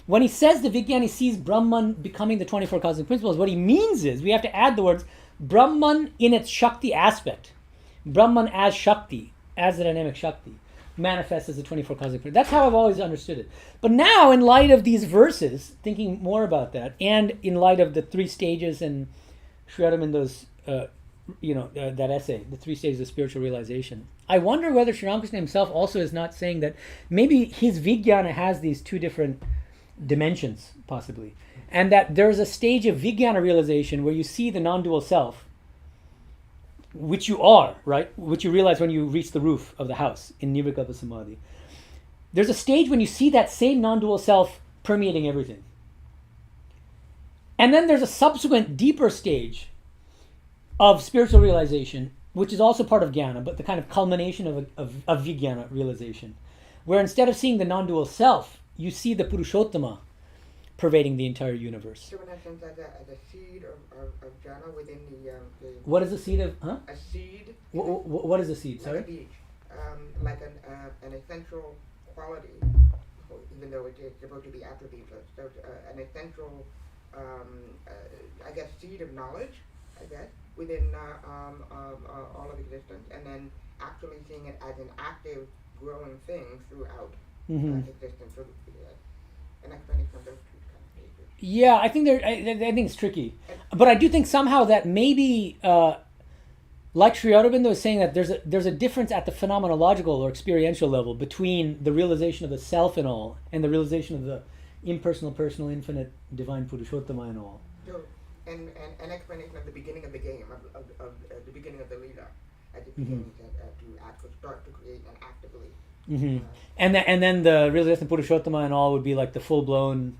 when he says the Vijnani sees Brahman becoming the 24 cosmic principles, what he means is, we have to add the words, Brahman in its Shakti aspect, Brahman as Shakti, as the dynamic Shakti, manifests as the 24 cosmic principles. That's how I've always understood it. But now, in light of these verses, thinking more about that, and in light of the 3 stages in Sri Aurobindo's that essay, the 3 stages of spiritual realization, I wonder whether Sri Ramakrishna himself also is not saying that maybe his Vijnana has these 2 different dimensions, possibly, and that there's a stage of Vijnana realization where you see the non-dual self, which you are, right? Which you realize when you reach the roof of the house in Nirvikalpa Samadhi. There's a stage when you see that same non-dual self permeating everything. And then there's a subsequent deeper stage of spiritual realization, which is also part of Jnana, but the kind of culmination of Vijnana realization, where instead of seeing the non-dual self, you see the Purushottama pervading the entire universe. So in essence, as a seed of jhana within the What is the seed of, a seed. What is the seed, sorry? Like a beach, like an essential quality, even though it is supposed to be attribute-less. So it's, an essential, I guess, seed of knowledge, I guess, within all of existence, and then actually seeing it as an active, growing thing throughout existence. So, an explanation of those 2 kind of stages. Yeah, I think I think it's tricky, but I do think somehow that maybe, like Sri Aurobindo is saying, that there's a difference at the phenomenological or experiential level between the realization of the self and all, and the realization of the impersonal, personal, infinite, divine Purushottama and all. So, and an explanation of the beginning of the game, of the beginning of the Leela, as it begins to actually start to create and actively. And then the realization of Purushottama and all would be like the full-blown,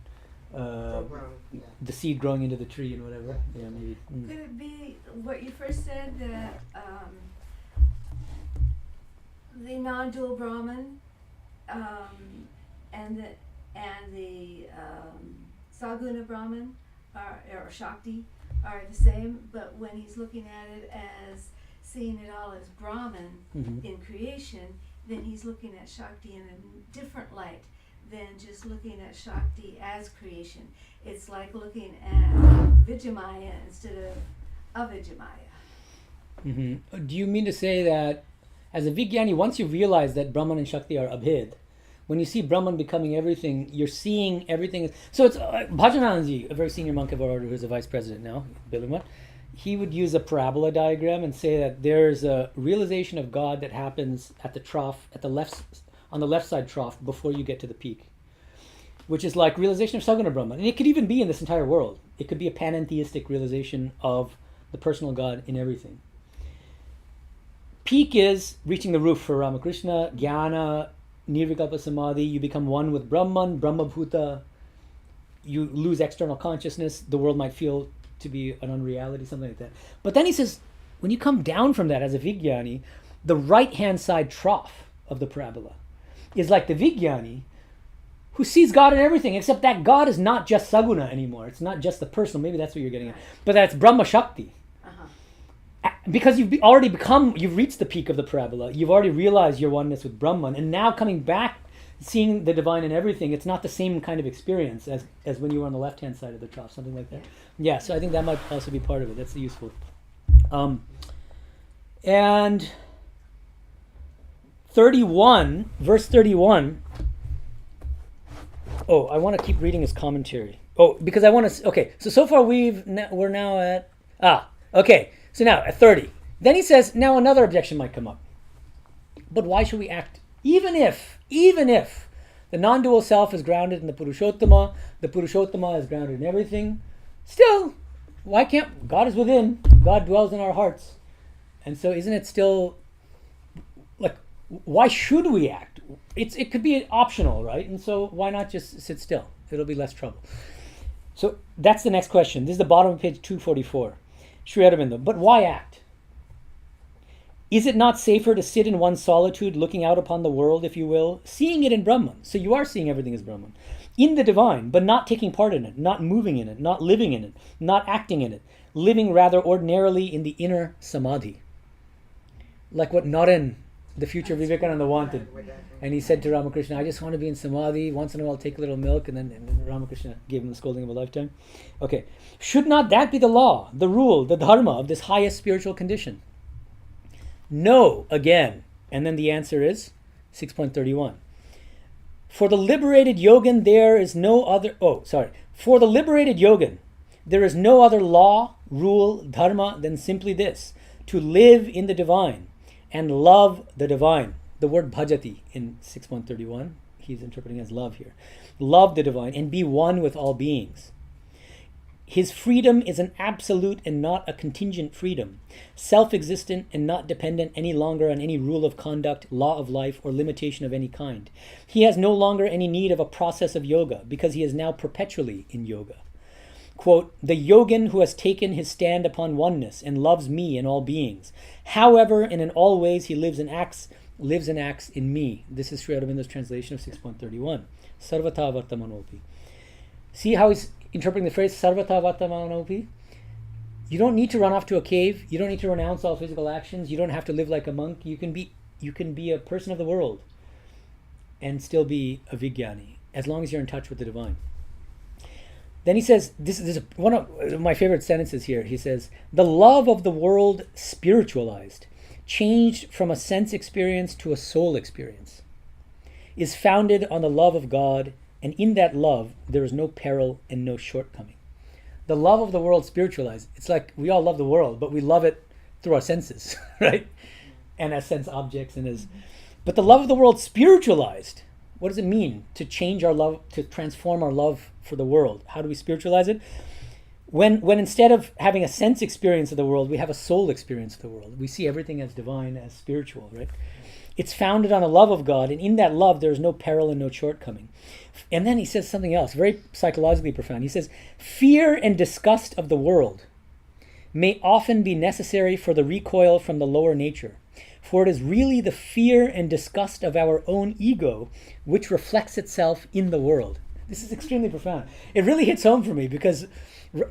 the seed growing into the tree and whatever. Yeah, maybe. Could it be what you first said, that the non-dual Brahman and the Saguna Brahman or Shakti are the same, but when he's looking at it as seeing it all as Brahman in creation, then he's looking at Shakti in a different light than just looking at Shakti as creation. It's like looking at Vijamaya instead of Avijamaya. Do you mean to say that as a Vijnani, once you realize that Brahman and Shakti are abhed, when you see Brahman becoming everything, you're seeing everything. So it's Bhajananji, a very senior monk of our order who's a vice president now, Bilimut, he would use a parabola diagram and say that there's a realization of God that happens at the trough, on the left side trough before you get to the peak, which is like realization of Saguna Brahman. And it could even be in this entire world. It could be a panentheistic realization of the personal God in everything. Peak is reaching the roof for Ramakrishna, Jnana, Nirvikalpa Samadhi, you become one with Brahman, Brahmabhuta, you lose external consciousness, the world might feel to be an unreality, something like that. But then he says, when you come down from that as a Vijnani, the right-hand side trough of the parabola is like the Vijnani who sees God in everything, except that God is not just Saguna anymore. It's not just the personal, maybe that's what you're getting at, but that's Brahma Shakti. Because you've reached the peak of the parabola, you've already realized your oneness with Brahman, and now coming back, seeing the divine in everything, it's not the same kind of experience as when you were on the left-hand side of the trough, something like that. Yeah, so I think that might also be part of it. That's useful. And 31, verse 31. Oh, I want to keep reading his commentary. Oh, because I want to. Okay, so far we're now at okay. So now at 30, then he says, now another objection might come up. But why should we act? Even if the non-dual self is grounded in the Purushottama is grounded in everything, still, why can't, God is within, God dwells in our hearts, And so isn't it still, like, why should we act? It could be optional, right? And so why not just sit still? It'll be less trouble. So that's the next question. This is the bottom of page 244. Sri Aurobindo, but why act? Is it not safer to sit in one's solitude, looking out upon the world, if you will, seeing it in Brahman? So you are seeing everything as Brahman. In the divine, but not taking part in it, not moving in it, not living in it, not acting in it, living rather ordinarily in the inner samadhi. Like what Naren, the future Vivekananda, wanted. And he said to Ramakrishna, I just want to be in samadhi, once in a while take a little milk, and then Ramakrishna gave him the scolding of a lifetime. Okay. Should not that be the law, the rule, the dharma of this highest spiritual condition? No, again. And then the answer is 6.31. For the liberated yogin, there is no other... For the liberated yogin, there is no other law, rule, dharma than simply this: to live in the divine and love the divine. The word bhajati in 6.31, he's interpreting as love here. Love the divine and be one with all beings. His freedom is an absolute and not a contingent freedom, self-existent and not dependent any longer on any rule of conduct, law of life, or limitation of any kind. He has no longer any need of a process of yoga because he is now perpetually in yoga. Quote, the yogin who has taken his stand upon oneness and loves me and all beings. However, and in all ways he lives and acts in me. This is Sri Aurobindo's translation of 6.31. Sarvata vartamanopi. See how he's interpreting the phrase sarvata vartamanopi? You don't need to run off to a cave. You don't need to renounce all physical actions. You don't have to live like a monk. You can be a person of the world and still be a vijnani, as long as you're in touch with the divine. Then he says, this is one of my favorite sentences here. He says, the love of the world spiritualized, changed from a sense experience to a soul experience, is founded on the love of God, and in that love there is no peril and no shortcoming. The love of the world spiritualized. It's like we all love the world, but we love it through our senses, right? And as sense objects but the love of the world spiritualized. What does it mean to change our love, to transform our love for the world? How do we spiritualize it? When instead of having a sense experience of the world, we have a soul experience of the world. We see everything as divine, as spiritual, right? It's founded on the love of God, and in that love there is no peril and no shortcoming. And then he says something else, very psychologically profound. He says, fear and disgust of the world may often be necessary for the recoil from the lower nature, for it is really the fear and disgust of our own ego which reflects itself in the world. This is extremely profound. It really hits home for me because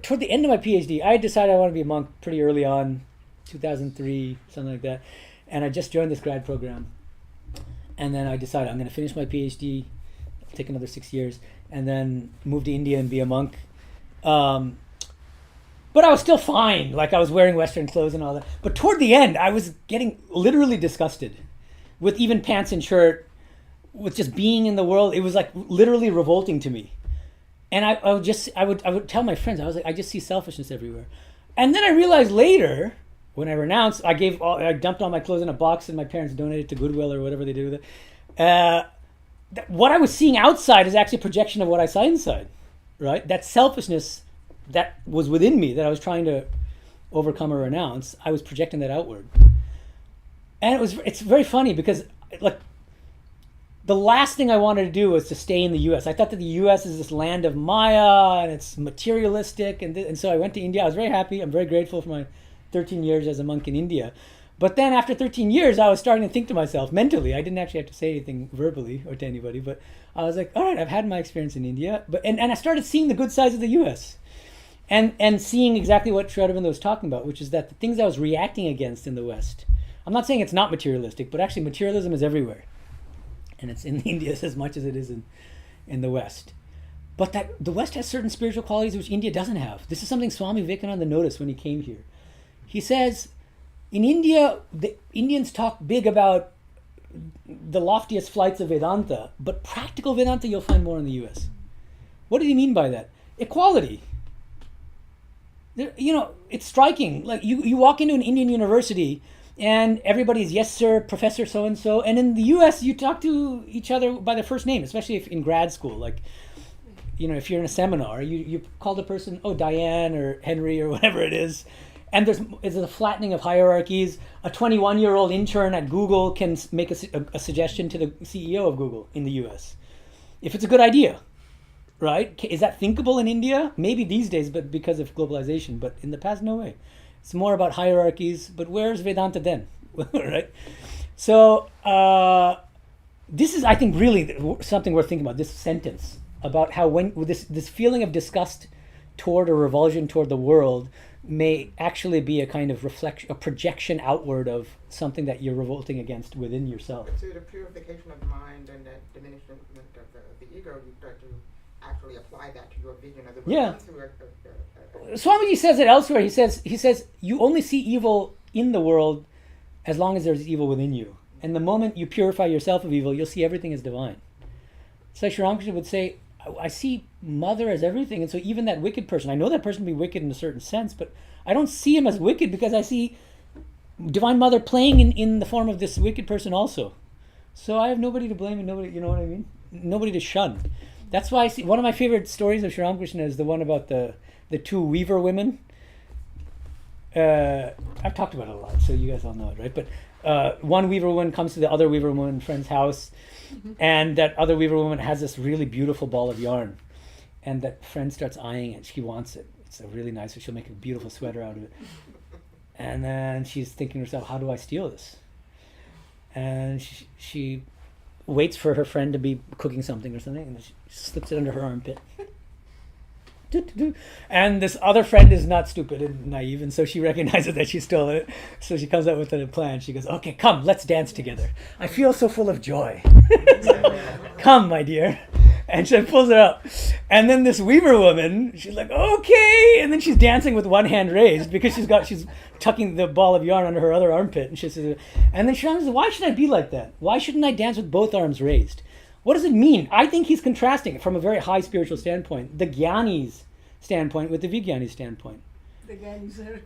toward the end of my PhD, I decided I wanted to be a monk pretty early on, 2003, something like that. And I just joined this grad program. And then I decided I'm going to finish my PhD, take another 6 years, and then move to India and be a monk. But I was still fine. Like, I was wearing Western clothes and all that. But toward the end, I was getting literally disgusted with even pants and shirt, with just being in the world. It was like literally revolting to me. And I would tell my friends, I was like, I just see selfishness everywhere. And then I realized later, when I renounced, I dumped all my clothes in a box and my parents donated to Goodwill or whatever they do with it. What I was seeing outside is actually a projection of what I saw inside, right? That selfishness that was within me that I was trying to overcome or renounce, I was projecting that outward. And it's very funny because, like, the last thing I wanted to do was to stay in the U.S. I thought that the U.S. is this land of Maya and it's materialistic. And so I went to India. I was very happy. I'm very grateful for my 13 years as a monk in India. But then after 13 years, I was starting to think to myself mentally. I didn't actually have to say anything verbally or to anybody. But I was like, all right, I've had my experience in India. And I started seeing the good sides of the U.S. And seeing exactly what Sri Aurobindo was talking about, which is that the things I was reacting against in the West, I'm not saying it's not materialistic, but actually materialism is everywhere. And it's in India as much as it is in the West. But that the West has certain spiritual qualities which India doesn't have. This is something Swami Vivekananda noticed when he came here. He says, in India, the Indians talk big about the loftiest flights of Vedanta, but practical Vedanta you'll find more in the US. What did he mean by that? Equality. It's striking. Like you walk into an Indian university and everybody's yes sir, Professor so-and-so. And in the US, you talk to each other by their first name, especially if in grad school. Like, if you're in a seminar, you call the person, Diane or Henry or whatever it is. And there's a flattening of hierarchies. A 21-year-old intern at Google can make a suggestion to the CEO of Google in the US. If it's a good idea, right? Is that thinkable in India? Maybe these days, but because of globalization. But in the past, no way. It's more about hierarchies. But where's Vedanta then? Right? So this is, I think, really something worth thinking about, this sentence about how when this feeling of disgust toward or revulsion toward the world may actually be a kind of reflection, a projection outward of something that you're revolting against within yourself. Through the purification of the mind and that diminishment of the ego, you start to actually apply that to your vision of the world. Yeah. Swamiji says it elsewhere. He says you only see evil in the world as long as there's evil within you. And the moment you purify yourself of evil, you'll see everything as divine. It's like Sri Ramakrishna would say, I see mother as everything, and so even that wicked person, I know that person to be wicked in a certain sense, but I don't see him as wicked because I see Divine Mother playing in the form of this wicked person also. So I have nobody to blame and nobody, you know what I mean? Nobody to shun. That's why I see, one of my favorite stories of Sri Ramakrishna is the one about the two weaver women. I've talked about it a lot, so you guys all know it, right? But one weaver woman comes to the other weaver woman friend's house, and that other weaver woman has this really beautiful ball of yarn, and that friend starts eyeing it. She wants it. It's a really nice, so she'll make a beautiful sweater out of it. And then she's thinking to herself, how do I steal this? And she waits for her friend to be cooking something or something, and she slips it under her armpit. And this other friend is not stupid and naive, and so she recognizes that she stole it. So she comes up with a plan. She goes, okay, come, let's dance together. I feel so full of joy. Come, my dear. And she pulls it up. And then this weaver woman, she's like, okay. And then she's dancing with one hand raised because she's tucking the ball of yarn under her other armpit. And she says, and then she says, why should I be like that? Why shouldn't I dance with both arms raised? What does it mean? I think he's contrasting it from a very high spiritual standpoint, the Jnani's standpoint with the Vijnani's standpoint. The Jnanis are...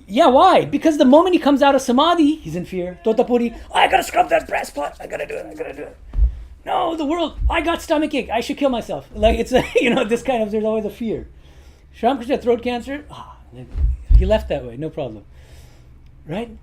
Yeah, why? Because the moment he comes out of samadhi, he's in fear. Totapuri, I gotta scrub that brass pot. I gotta do it. No, the world, I got stomachache. I should kill myself. Like, it's a, this kind of, there's always a fear. Sri Ramakrishna had throat cancer. He left that way, no problem. Right?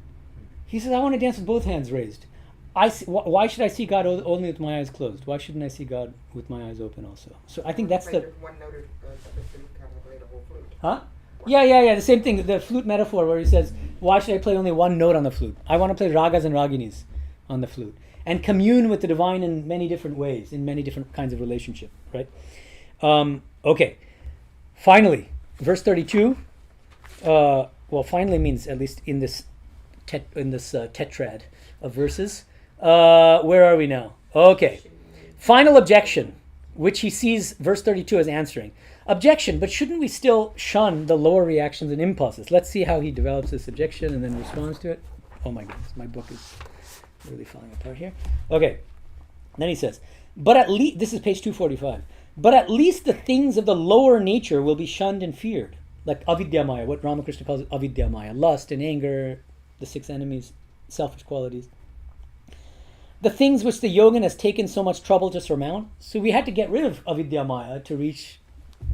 He says, I want to dance with both hands raised. Why should I see God only with my eyes closed? Why shouldn't I see God with my eyes open also? So I think that's the... One noted of the flute kind of played a whole flute. Huh? Yeah, the same thing, the flute metaphor where he says, why should I play only one note on the flute? I want to play ragas and raginis on the flute and commune with the divine in many different ways, in many different kinds of relationship, right? Okay, finally, verse 32, finally means at least in this tetrad of verses. Where are we now? Okay, final objection, which he sees verse 32 as answering. Objection, but shouldn't we still shun the lower reactions and impulses? Let's see how he develops this objection and then responds to it. Oh my goodness, my book is really falling apart here. Okay, then he says, but at least, this is page 245, but at least the things of the lower nature will be shunned and feared, like avidyamaya, what Ramakrishna calls it avidyamaya, lust and anger, the six enemies, selfish qualities. The things which the yogin has taken so much trouble to surmount. So we had to get rid of avidyamaya to reach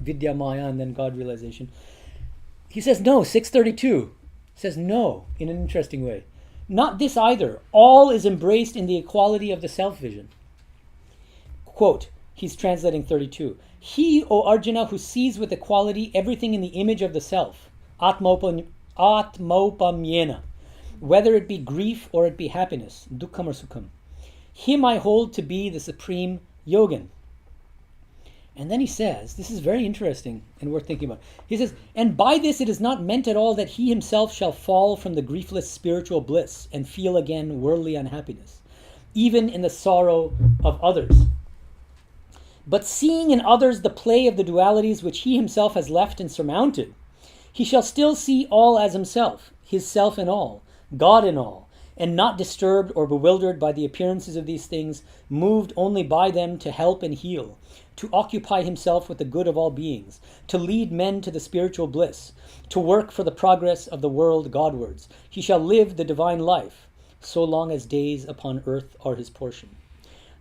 vidyamaya and then God realization. He says no, 632 says no in an interesting way. Not this either. All is embraced in the equality of the self-vision. Quote, he's translating 32. He, O Arjuna, who sees with equality everything in the image of the self, atmaupamyena, whether it be grief or it be happiness, dukkham or sukham, him I hold to be the supreme yogin. And then he says, this is very interesting and worth thinking about. He says, and by this it is not meant at all that he himself shall fall from the griefless spiritual bliss and feel again worldly unhappiness, even in the sorrow of others. But seeing in others the play of the dualities which he himself has left and surmounted, he shall still see all as himself, his self in all, God in all, and not disturbed or bewildered by the appearances of these things, moved only by them to help and heal, to occupy himself with the good of all beings, to lead men to the spiritual bliss, to work for the progress of the world Godwards. He shall live the divine life, so long as days upon earth are his portion.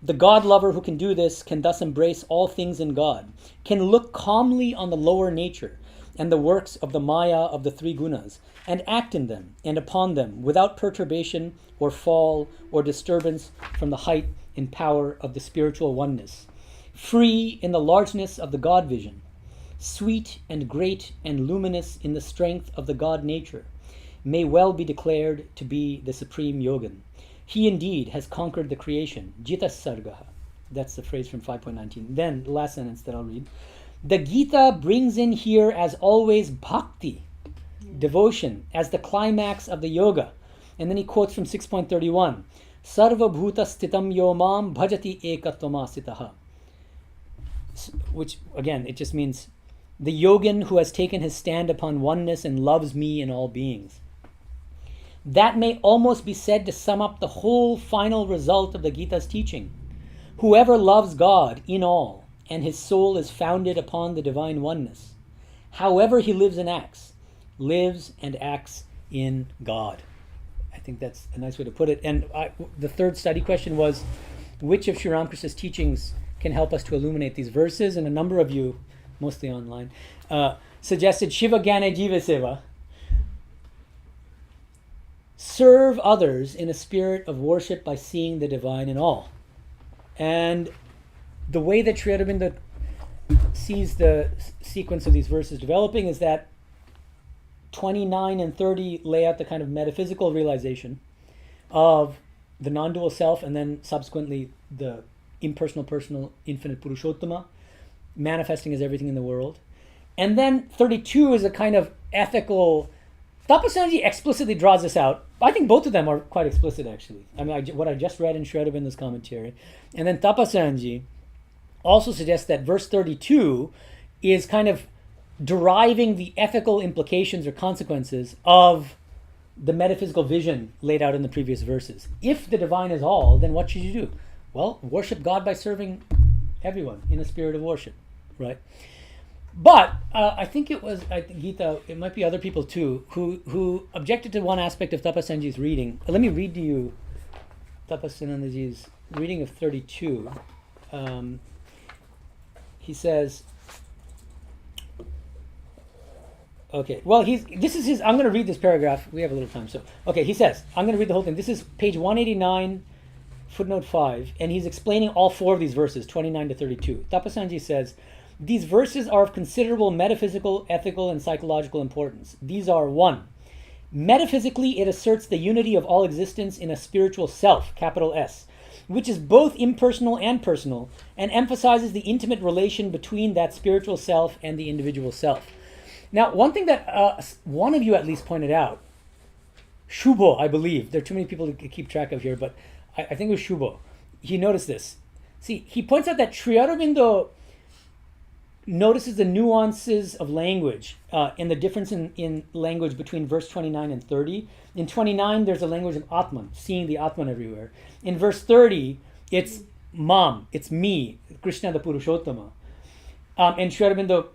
The God-lover who can do this can thus embrace all things in God, can look calmly on the lower nature, and the works of the Maya of the three gunas, and act in them and upon them without perturbation or fall or disturbance from the height and power of the spiritual oneness, free in the largeness of the God vision, sweet and great and luminous in the strength of the God nature, may well be declared to be the supreme yogin. He indeed has conquered the creation. Jita Sargaha. That's the phrase from 5.19. Then, the last sentence that I'll read. The Gita brings in here, as always, bhakti, devotion, as the climax of the yoga. And then he quotes from 6.31. Sarva bhuta stitam yomam bhajati ekatvamasitaha. Which, again, it just means the yogin who has taken his stand upon oneness and loves me in all beings. That may almost be said to sum up the whole final result of the Gita's teaching. Whoever loves God in all, and his soul is founded upon the divine oneness, however he lives and acts in God. I think that's a nice way to put it. And the third study question was, which of Sri Ramakrishna's teachings can help us to illuminate these verses? And a number of you, mostly online, suggested Shiva Jnana Jiva Seva. Serve others in a spirit of worship by seeing the divine in all. And the way that Sri Aurobindo sees the sequence of these verses developing is that 29 and 30 lay out the kind of metaphysical realization of the non-dual self, and then subsequently the impersonal, personal, infinite Purushottama, manifesting as everything in the world. And then 32 is a kind of ethical... Tapasanji explicitly draws this out. I think both of them are quite explicit, actually. I mean, what I just read in Sri Aurobindo's commentary. And then Tapasanji also suggests that verse 32 is kind of deriving the ethical implications or consequences of the metaphysical vision laid out in the previous verses. If the divine is all, then what should you do? Well, worship God by serving everyone in a spirit of worship, right? But I think it was Gita, it might be other people too, who objected to one aspect of Tapasanji's reading. Let me read to you Tapasanji's reading of 32. He says, okay, well, this is his, I'm going to read this paragraph. We have a little time, so. Okay, he says, I'm going to read the whole thing. This is page 189, footnote 5, and he's explaining all four of these verses, 29 to 32. Tapasanji says, these verses are of considerable metaphysical, ethical, and psychological importance. These are: 1. Metaphysically, it asserts the unity of all existence in a spiritual self, capital S, which is both impersonal and personal, and emphasizes the intimate relation between that spiritual self and the individual self. Now, one thing that one of you at least pointed out, Shubho, I believe, there are too many people to keep track of here, but I think it was Shubho. He noticed this. See, he points out that Sri Aurobindo notices the nuances of language and the difference in language between verse 29 and 30. In 29, there's a language of Atman, seeing the Atman everywhere. In verse 30, it's Mam, it's me, Krishna the Purushottama. And Sri Aurobindo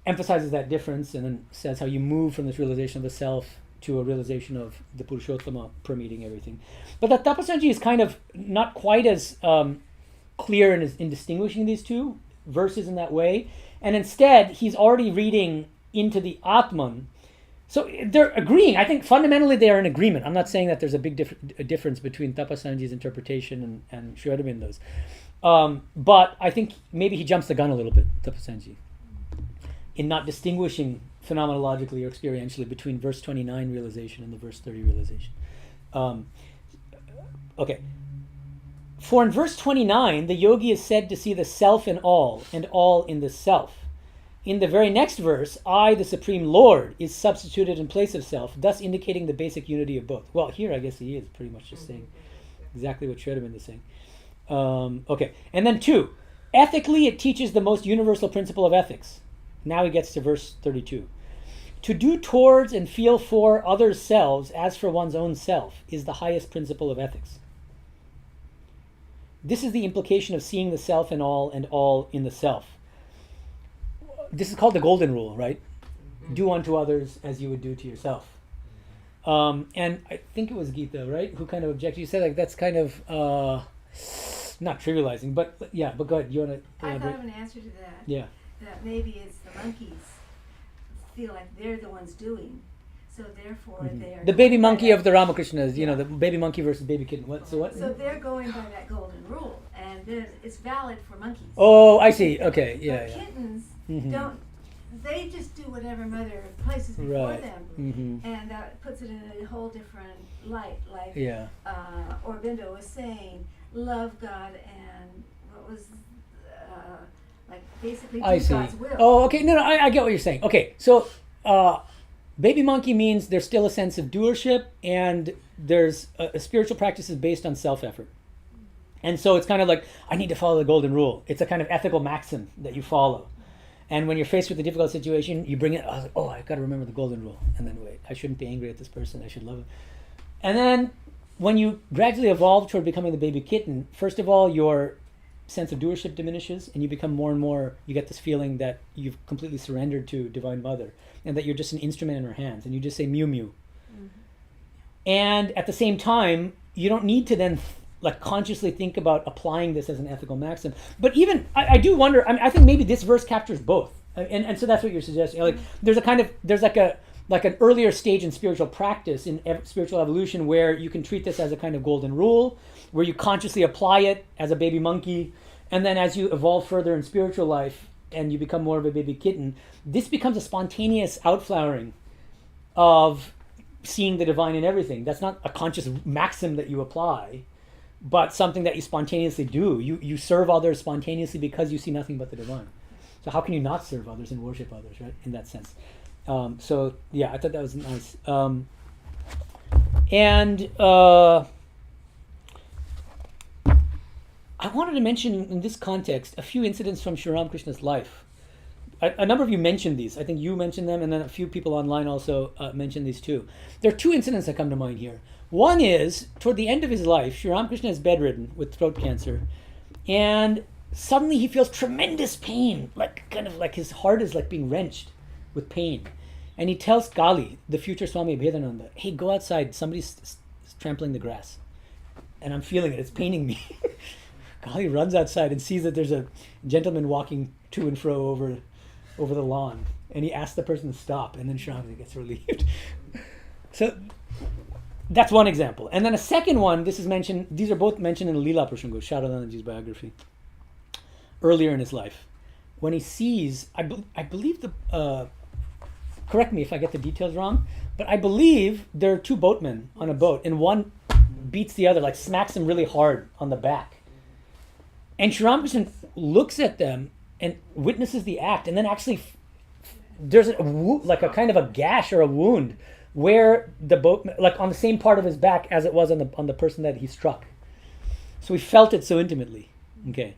emphasizes that difference and then says how you move from this realization of the self to a realization of the Purushottama permeating everything. But that Tapasanji is kind of not quite as clear in distinguishing these two verses in that way. And instead, he's already reading into the Atman. So they're agreeing. I think fundamentally they are in agreement. I'm not saying that there's a big difference between Tapasanji's interpretation and Sri Aurobindo's. But I think maybe he jumps the gun a little bit, Tapasanji, in not distinguishing phenomenologically or experientially between verse 29 realization and the verse 30 realization. Okay. For in verse 29, the yogi is said to see the self in all, and all in the self. In the very next verse, I, the Supreme Lord, is substituted in place of self, thus indicating the basic unity of both. Well, here I guess he is pretty much just saying exactly what Sri Aurobindo is saying. Okay, and then 2. Ethically, it teaches the most universal principle of ethics. Now he gets to verse 32. To do towards and feel for others' selves as for one's own self is the highest principle of ethics. This is the implication of seeing the self in all and all in the self. This is called the golden rule, right? Mm-hmm. Do unto others as you would do to yourself. And I think it was Gita, right, who kind of objected. You said like that's kind of not trivializing, but yeah. But go ahead. You want to? I thought of an answer to that. Yeah. That maybe it's the monkeys feel like they're the ones doing. So therefore they are The baby going by monkey that- of the Ramakrishnas, the baby monkey versus baby kitten. What? So what? So they're going by that golden rule, and then it's valid for monkeys. Oh, I see. Okay, But yeah. kittens Mhm. don't. They just do whatever mother places before Right. them, and that puts it in a whole different light. Like Yeah. Aurobindo was saying, love God and what was like basically do I see. God's will. Oh, okay. No, I get what you're saying. Okay, so baby monkey means there's still a sense of doership, and there's a spiritual practice is based on self-effort. And so it's kind of like, I need to follow the golden rule. It's a kind of ethical maxim that you follow. And when you're faced with a difficult situation, you bring it, I've got to remember the golden rule. And then wait, I shouldn't be angry at this person. I should love him. And then when you gradually evolve toward becoming the baby kitten, first of all, your sense of doership diminishes, and you become more and more, you get this feeling that you've completely surrendered to Divine Mother, and that you're just an instrument in her hands, and you just say mew mew. And at the same time, you don't need to then consciously think about applying this as an ethical maxim. But even, I do wonder, I think maybe this verse captures both. And so that's what you're suggesting. Like, there's an earlier stage in spiritual practice, in spiritual evolution, where you can treat this as a kind of golden rule, where you consciously apply it as a baby monkey, and then as you evolve further in spiritual life and you become more of a baby kitten, this becomes a spontaneous outflowering of seeing the divine in everything. That's not a conscious maxim that you apply, but something that you spontaneously do. You serve others spontaneously because you see nothing but the divine. So how can you not serve others and worship others, right? In that sense. So yeah, I thought that was nice. I wanted to mention in this context a few incidents from Sri Ramakrishna's life. A number of you mentioned these. I think you mentioned them, and then a few people online also mentioned these too. There are two incidents that come to mind here. One is, toward the end of his life, Sri Ramakrishna is bedridden with throat cancer, and suddenly he feels tremendous pain, like his heart is like being wrenched with pain. And he tells Kali, the future Swami Medhananda, hey, go outside, somebody's trampling the grass. And I'm feeling it, it's paining me. Kali runs outside and sees that there's a gentleman walking to and fro over the lawn. And he asks the person to stop, and then Sri Ramakrishna gets relieved. So that's one example. And then a second one, this is mentioned, these are both mentioned in Leela Prashango, Sharadanandaji's biography, earlier in his life. When he sees, I believe correct me if I get the details wrong, but I believe there are two boatmen on a boat, and one beats the other, like smacks him really hard on the back. And Sri Ramakrishna looks at them and witnesses the act, and then actually there's a kind of a gash or a wound where the boatman, like on the same part of his back as it was on the person that he struck. So he felt it so intimately. Okay.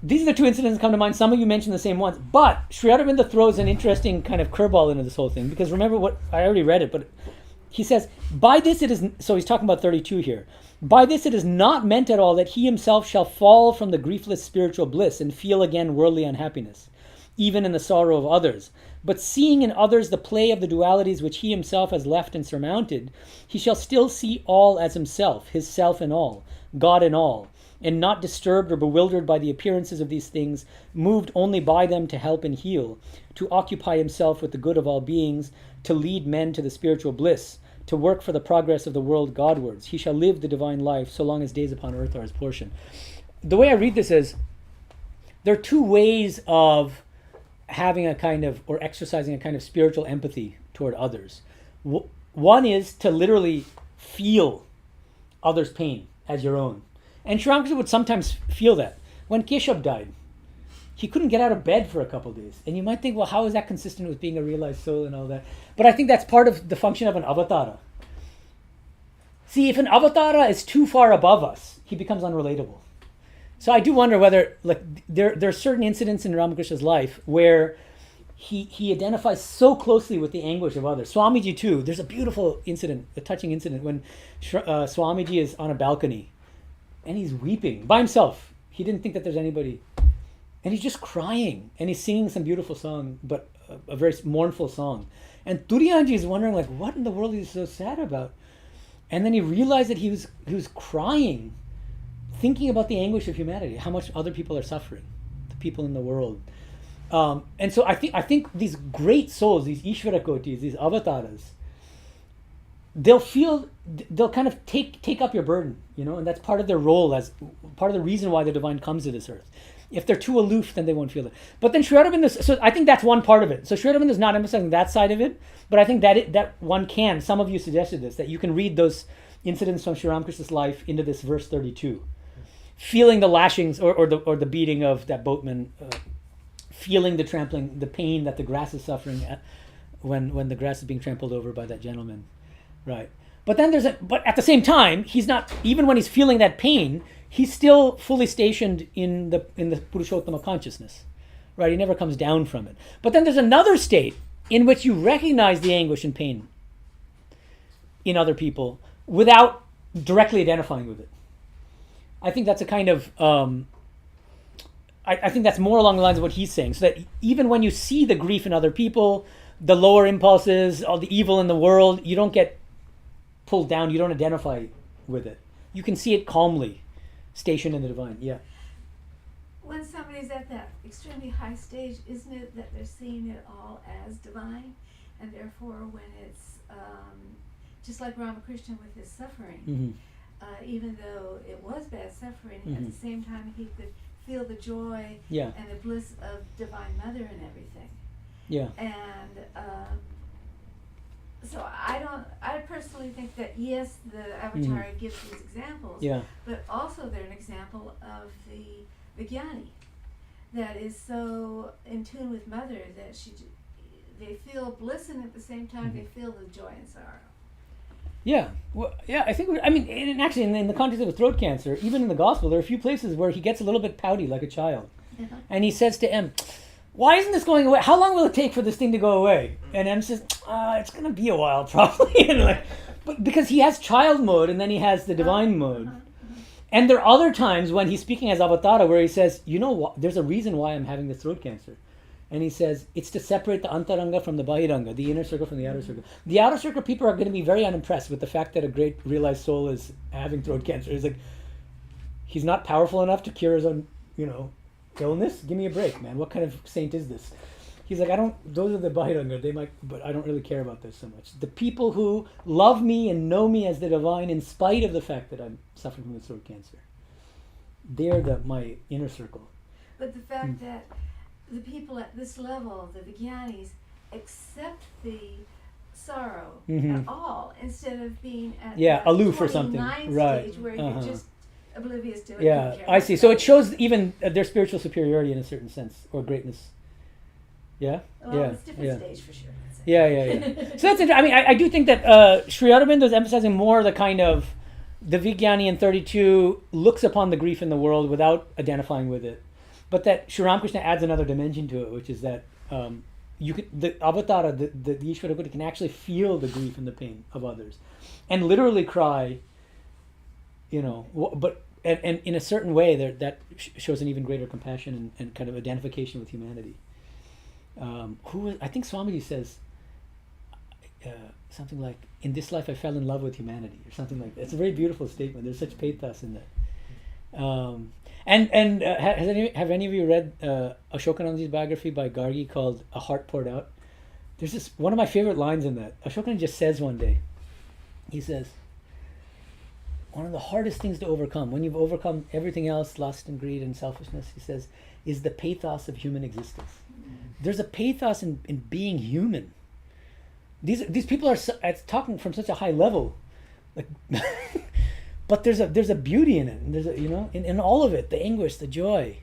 These are the two incidents that come to mind. Some of you mentioned the same ones. But Sri Aurobindo throws an interesting kind of curveball into this whole thing. Because remember what, I already read it, but he says, by this it is, so he's talking about 32 here. By this it is not meant at all that he himself shall fall from the griefless spiritual bliss and feel again worldly unhappiness, even in the sorrow of others. But seeing in others the play of the dualities which he himself has left and surmounted, he shall still see all as himself, his self in all, God in all, and not disturbed or bewildered by the appearances of these things, moved only by them to help and heal, to occupy himself with the good of all beings, to lead men to the spiritual bliss, to work for the progress of the world Godwards. He shall live the divine life so long as days upon earth are his portion. The way I read this is, there are two ways of having a kind of, or exercising a kind of spiritual empathy toward others. One is to literally feel others' pain as your own. And Sri Ramakrishna would sometimes feel that. When Keshav died, he couldn't get out of bed for a couple of days. And you might think, well, how is that consistent with being a realized soul and all that? But I think that's part of the function of an avatara. See, if an avatara is too far above us, he becomes unrelatable. So I do wonder whether, like, there are certain incidents in Ramakrishna's life where he identifies so closely with the anguish of others. Swamiji too. There's a beautiful incident, a touching incident, when Swamiji is on a balcony and he's weeping by himself. He didn't think that there's anybody. And he's just crying. And he's singing some beautiful song, but a very mournful song. And Turiyanji is wondering, like, what in the world is he so sad about? And then he realized that he was crying, thinking about the anguish of humanity, how much other people are suffering, the people in the world. And so I think these great souls, these Ishvara Kotis, these avatars, they'll kind of take up your burden, and that's part of their role, as part of the reason why the divine comes to this earth. If they're too aloof, then they won't feel it. But then Sri Aurobindo, so I think that's one part of it. So Sri Aurobindo is not emphasizing that side of it, but I think that one can. Some of you suggested this, that you can read those incidents from Sri Ramakrishna's life into this verse 32, feeling the lashings or the beating of that boatman, feeling the trampling, the pain that the grass is suffering when the grass is being trampled over by that gentleman, right? But then but at the same time, he's not, even when he's feeling that pain, he's still fully stationed in the Purushottama consciousness, right? He never comes down from it. But then there's another state in which you recognize the anguish and pain in other people without directly identifying with it. I think that's a kind of, I think that's more along the lines of what he's saying. So that even when you see the grief in other people, the lower impulses, all the evil in the world, you don't get pulled down, you don't identify with it. You can see it calmly, stationed in the divine. Yeah. When somebody's at that extremely high stage, isn't it that they're seeing it all as divine? And therefore, when it's just like Ramakrishna with his suffering, even though it was bad suffering, at the same time he could feel the joy and the bliss of Divine Mother and everything. Yeah. And so I personally think that yes, the Avatar gives these examples, but also they're an example of the Jnani that is so in tune with Mother that they feel bliss and at the same time they feel the joy and sorrow. Yeah, well, yeah. I think. And actually, in the context of a throat cancer, even in the gospel, there are a few places where he gets a little bit pouty, like a child, and he says to M, "Why isn't this going away? How long will it take for this thing to go away?" And M says, "It's going to be a while, probably." And but because he has child mode, and then he has the divine mode, and there are other times when he's speaking as Avatara, where he says, "You know what? There's a reason why I'm having this throat cancer." And he says, it's to separate the antaranga from the bahiranga, the inner circle from the outer circle. The outer circle people are going to be very unimpressed with the fact that a great realized soul is having throat cancer. It's like, he's not powerful enough to cure his own, illness? Give me a break, man. What kind of saint is this? He's like, those are the bahiranga, they might, but I don't really care about this so much. The people who love me and know me as the divine in spite of the fact that I'm suffering from this throat cancer, they're my inner circle. But the fact that the people at this level, the Vijnanis, accept the sorrow at all instead of being at the aloof or something, right? Stage where you're just oblivious to it. Yeah, I see. So it shows even their spiritual superiority in a certain sense, or greatness. Yeah, well, it's a different stage for sure. Yeah. So that's interesting. I mean, I do think that Sri Aurobindo is emphasizing more the kind of the Vijnani in 32 looks upon the grief in the world without identifying with it. But that Sri Ramakrishna adds another dimension to it, which is that the avatara, the Ishvara Koti can actually feel the grief and the pain of others, and literally cry. But in a certain way, that shows an even greater compassion and kind of identification with humanity. I think Swamiji says something like, "In this life, I fell in love with humanity," or something like that. It's a very beautiful statement. There's such pathos in that. Have any of you read Ashokananda's biography by Gargi called A Heart Poured Out? There's this one of my favorite lines in that. Ashokananda just says one day, he says, one of the hardest things to overcome, when you've overcome everything else, lust and greed and selfishness, he says, is the pathos of human existence. There's a pathos in being human. These people are talking from such a high level. Like, but there's a beauty in it, and there's in all of it, the anguish, the joy.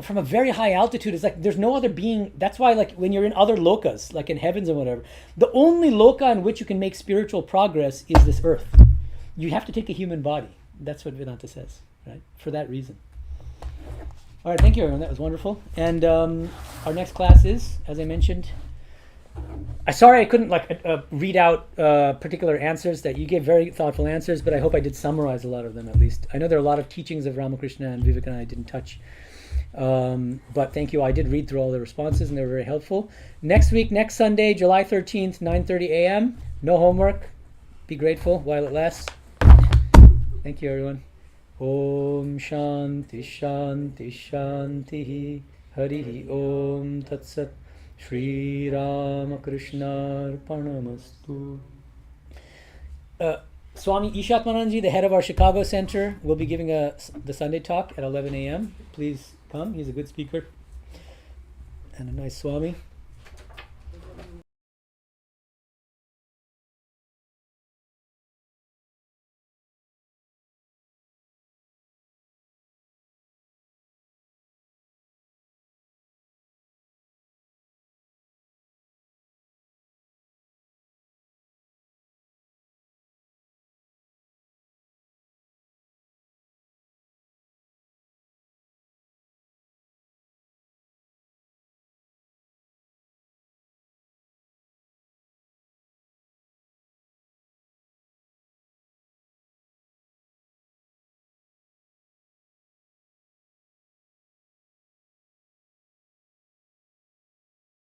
From a very high altitude, it's like there's no other being. That's why, like, when you're in other lokas, like in heavens and whatever, the only loka in which you can make spiritual progress is this earth. You have to take a human body. That's what Vedanta says, right? For that reason. All right, thank you, everyone. That was wonderful. And our next class is, as I mentioned, sorry I couldn't read out particular answers. That you gave very thoughtful answers, but I hope I did summarize a lot of them at least. I know there are a lot of teachings of Ramakrishna and Vivekananda I didn't touch, but thank you. I did read through all the responses and they were very helpful. Next Sunday, July 13th, 9:30 a.m. No homework. Be grateful while it lasts. Thank you, everyone. Om Shanti Shanti Shanti. Hari Om Tat Sat. Shri Ramakrishna Arpanamastu. Swami Ishatmananji, the head of our Chicago Center, will be giving the Sunday talk at 11 a.m. Please come. He's a good speaker and a nice Swami.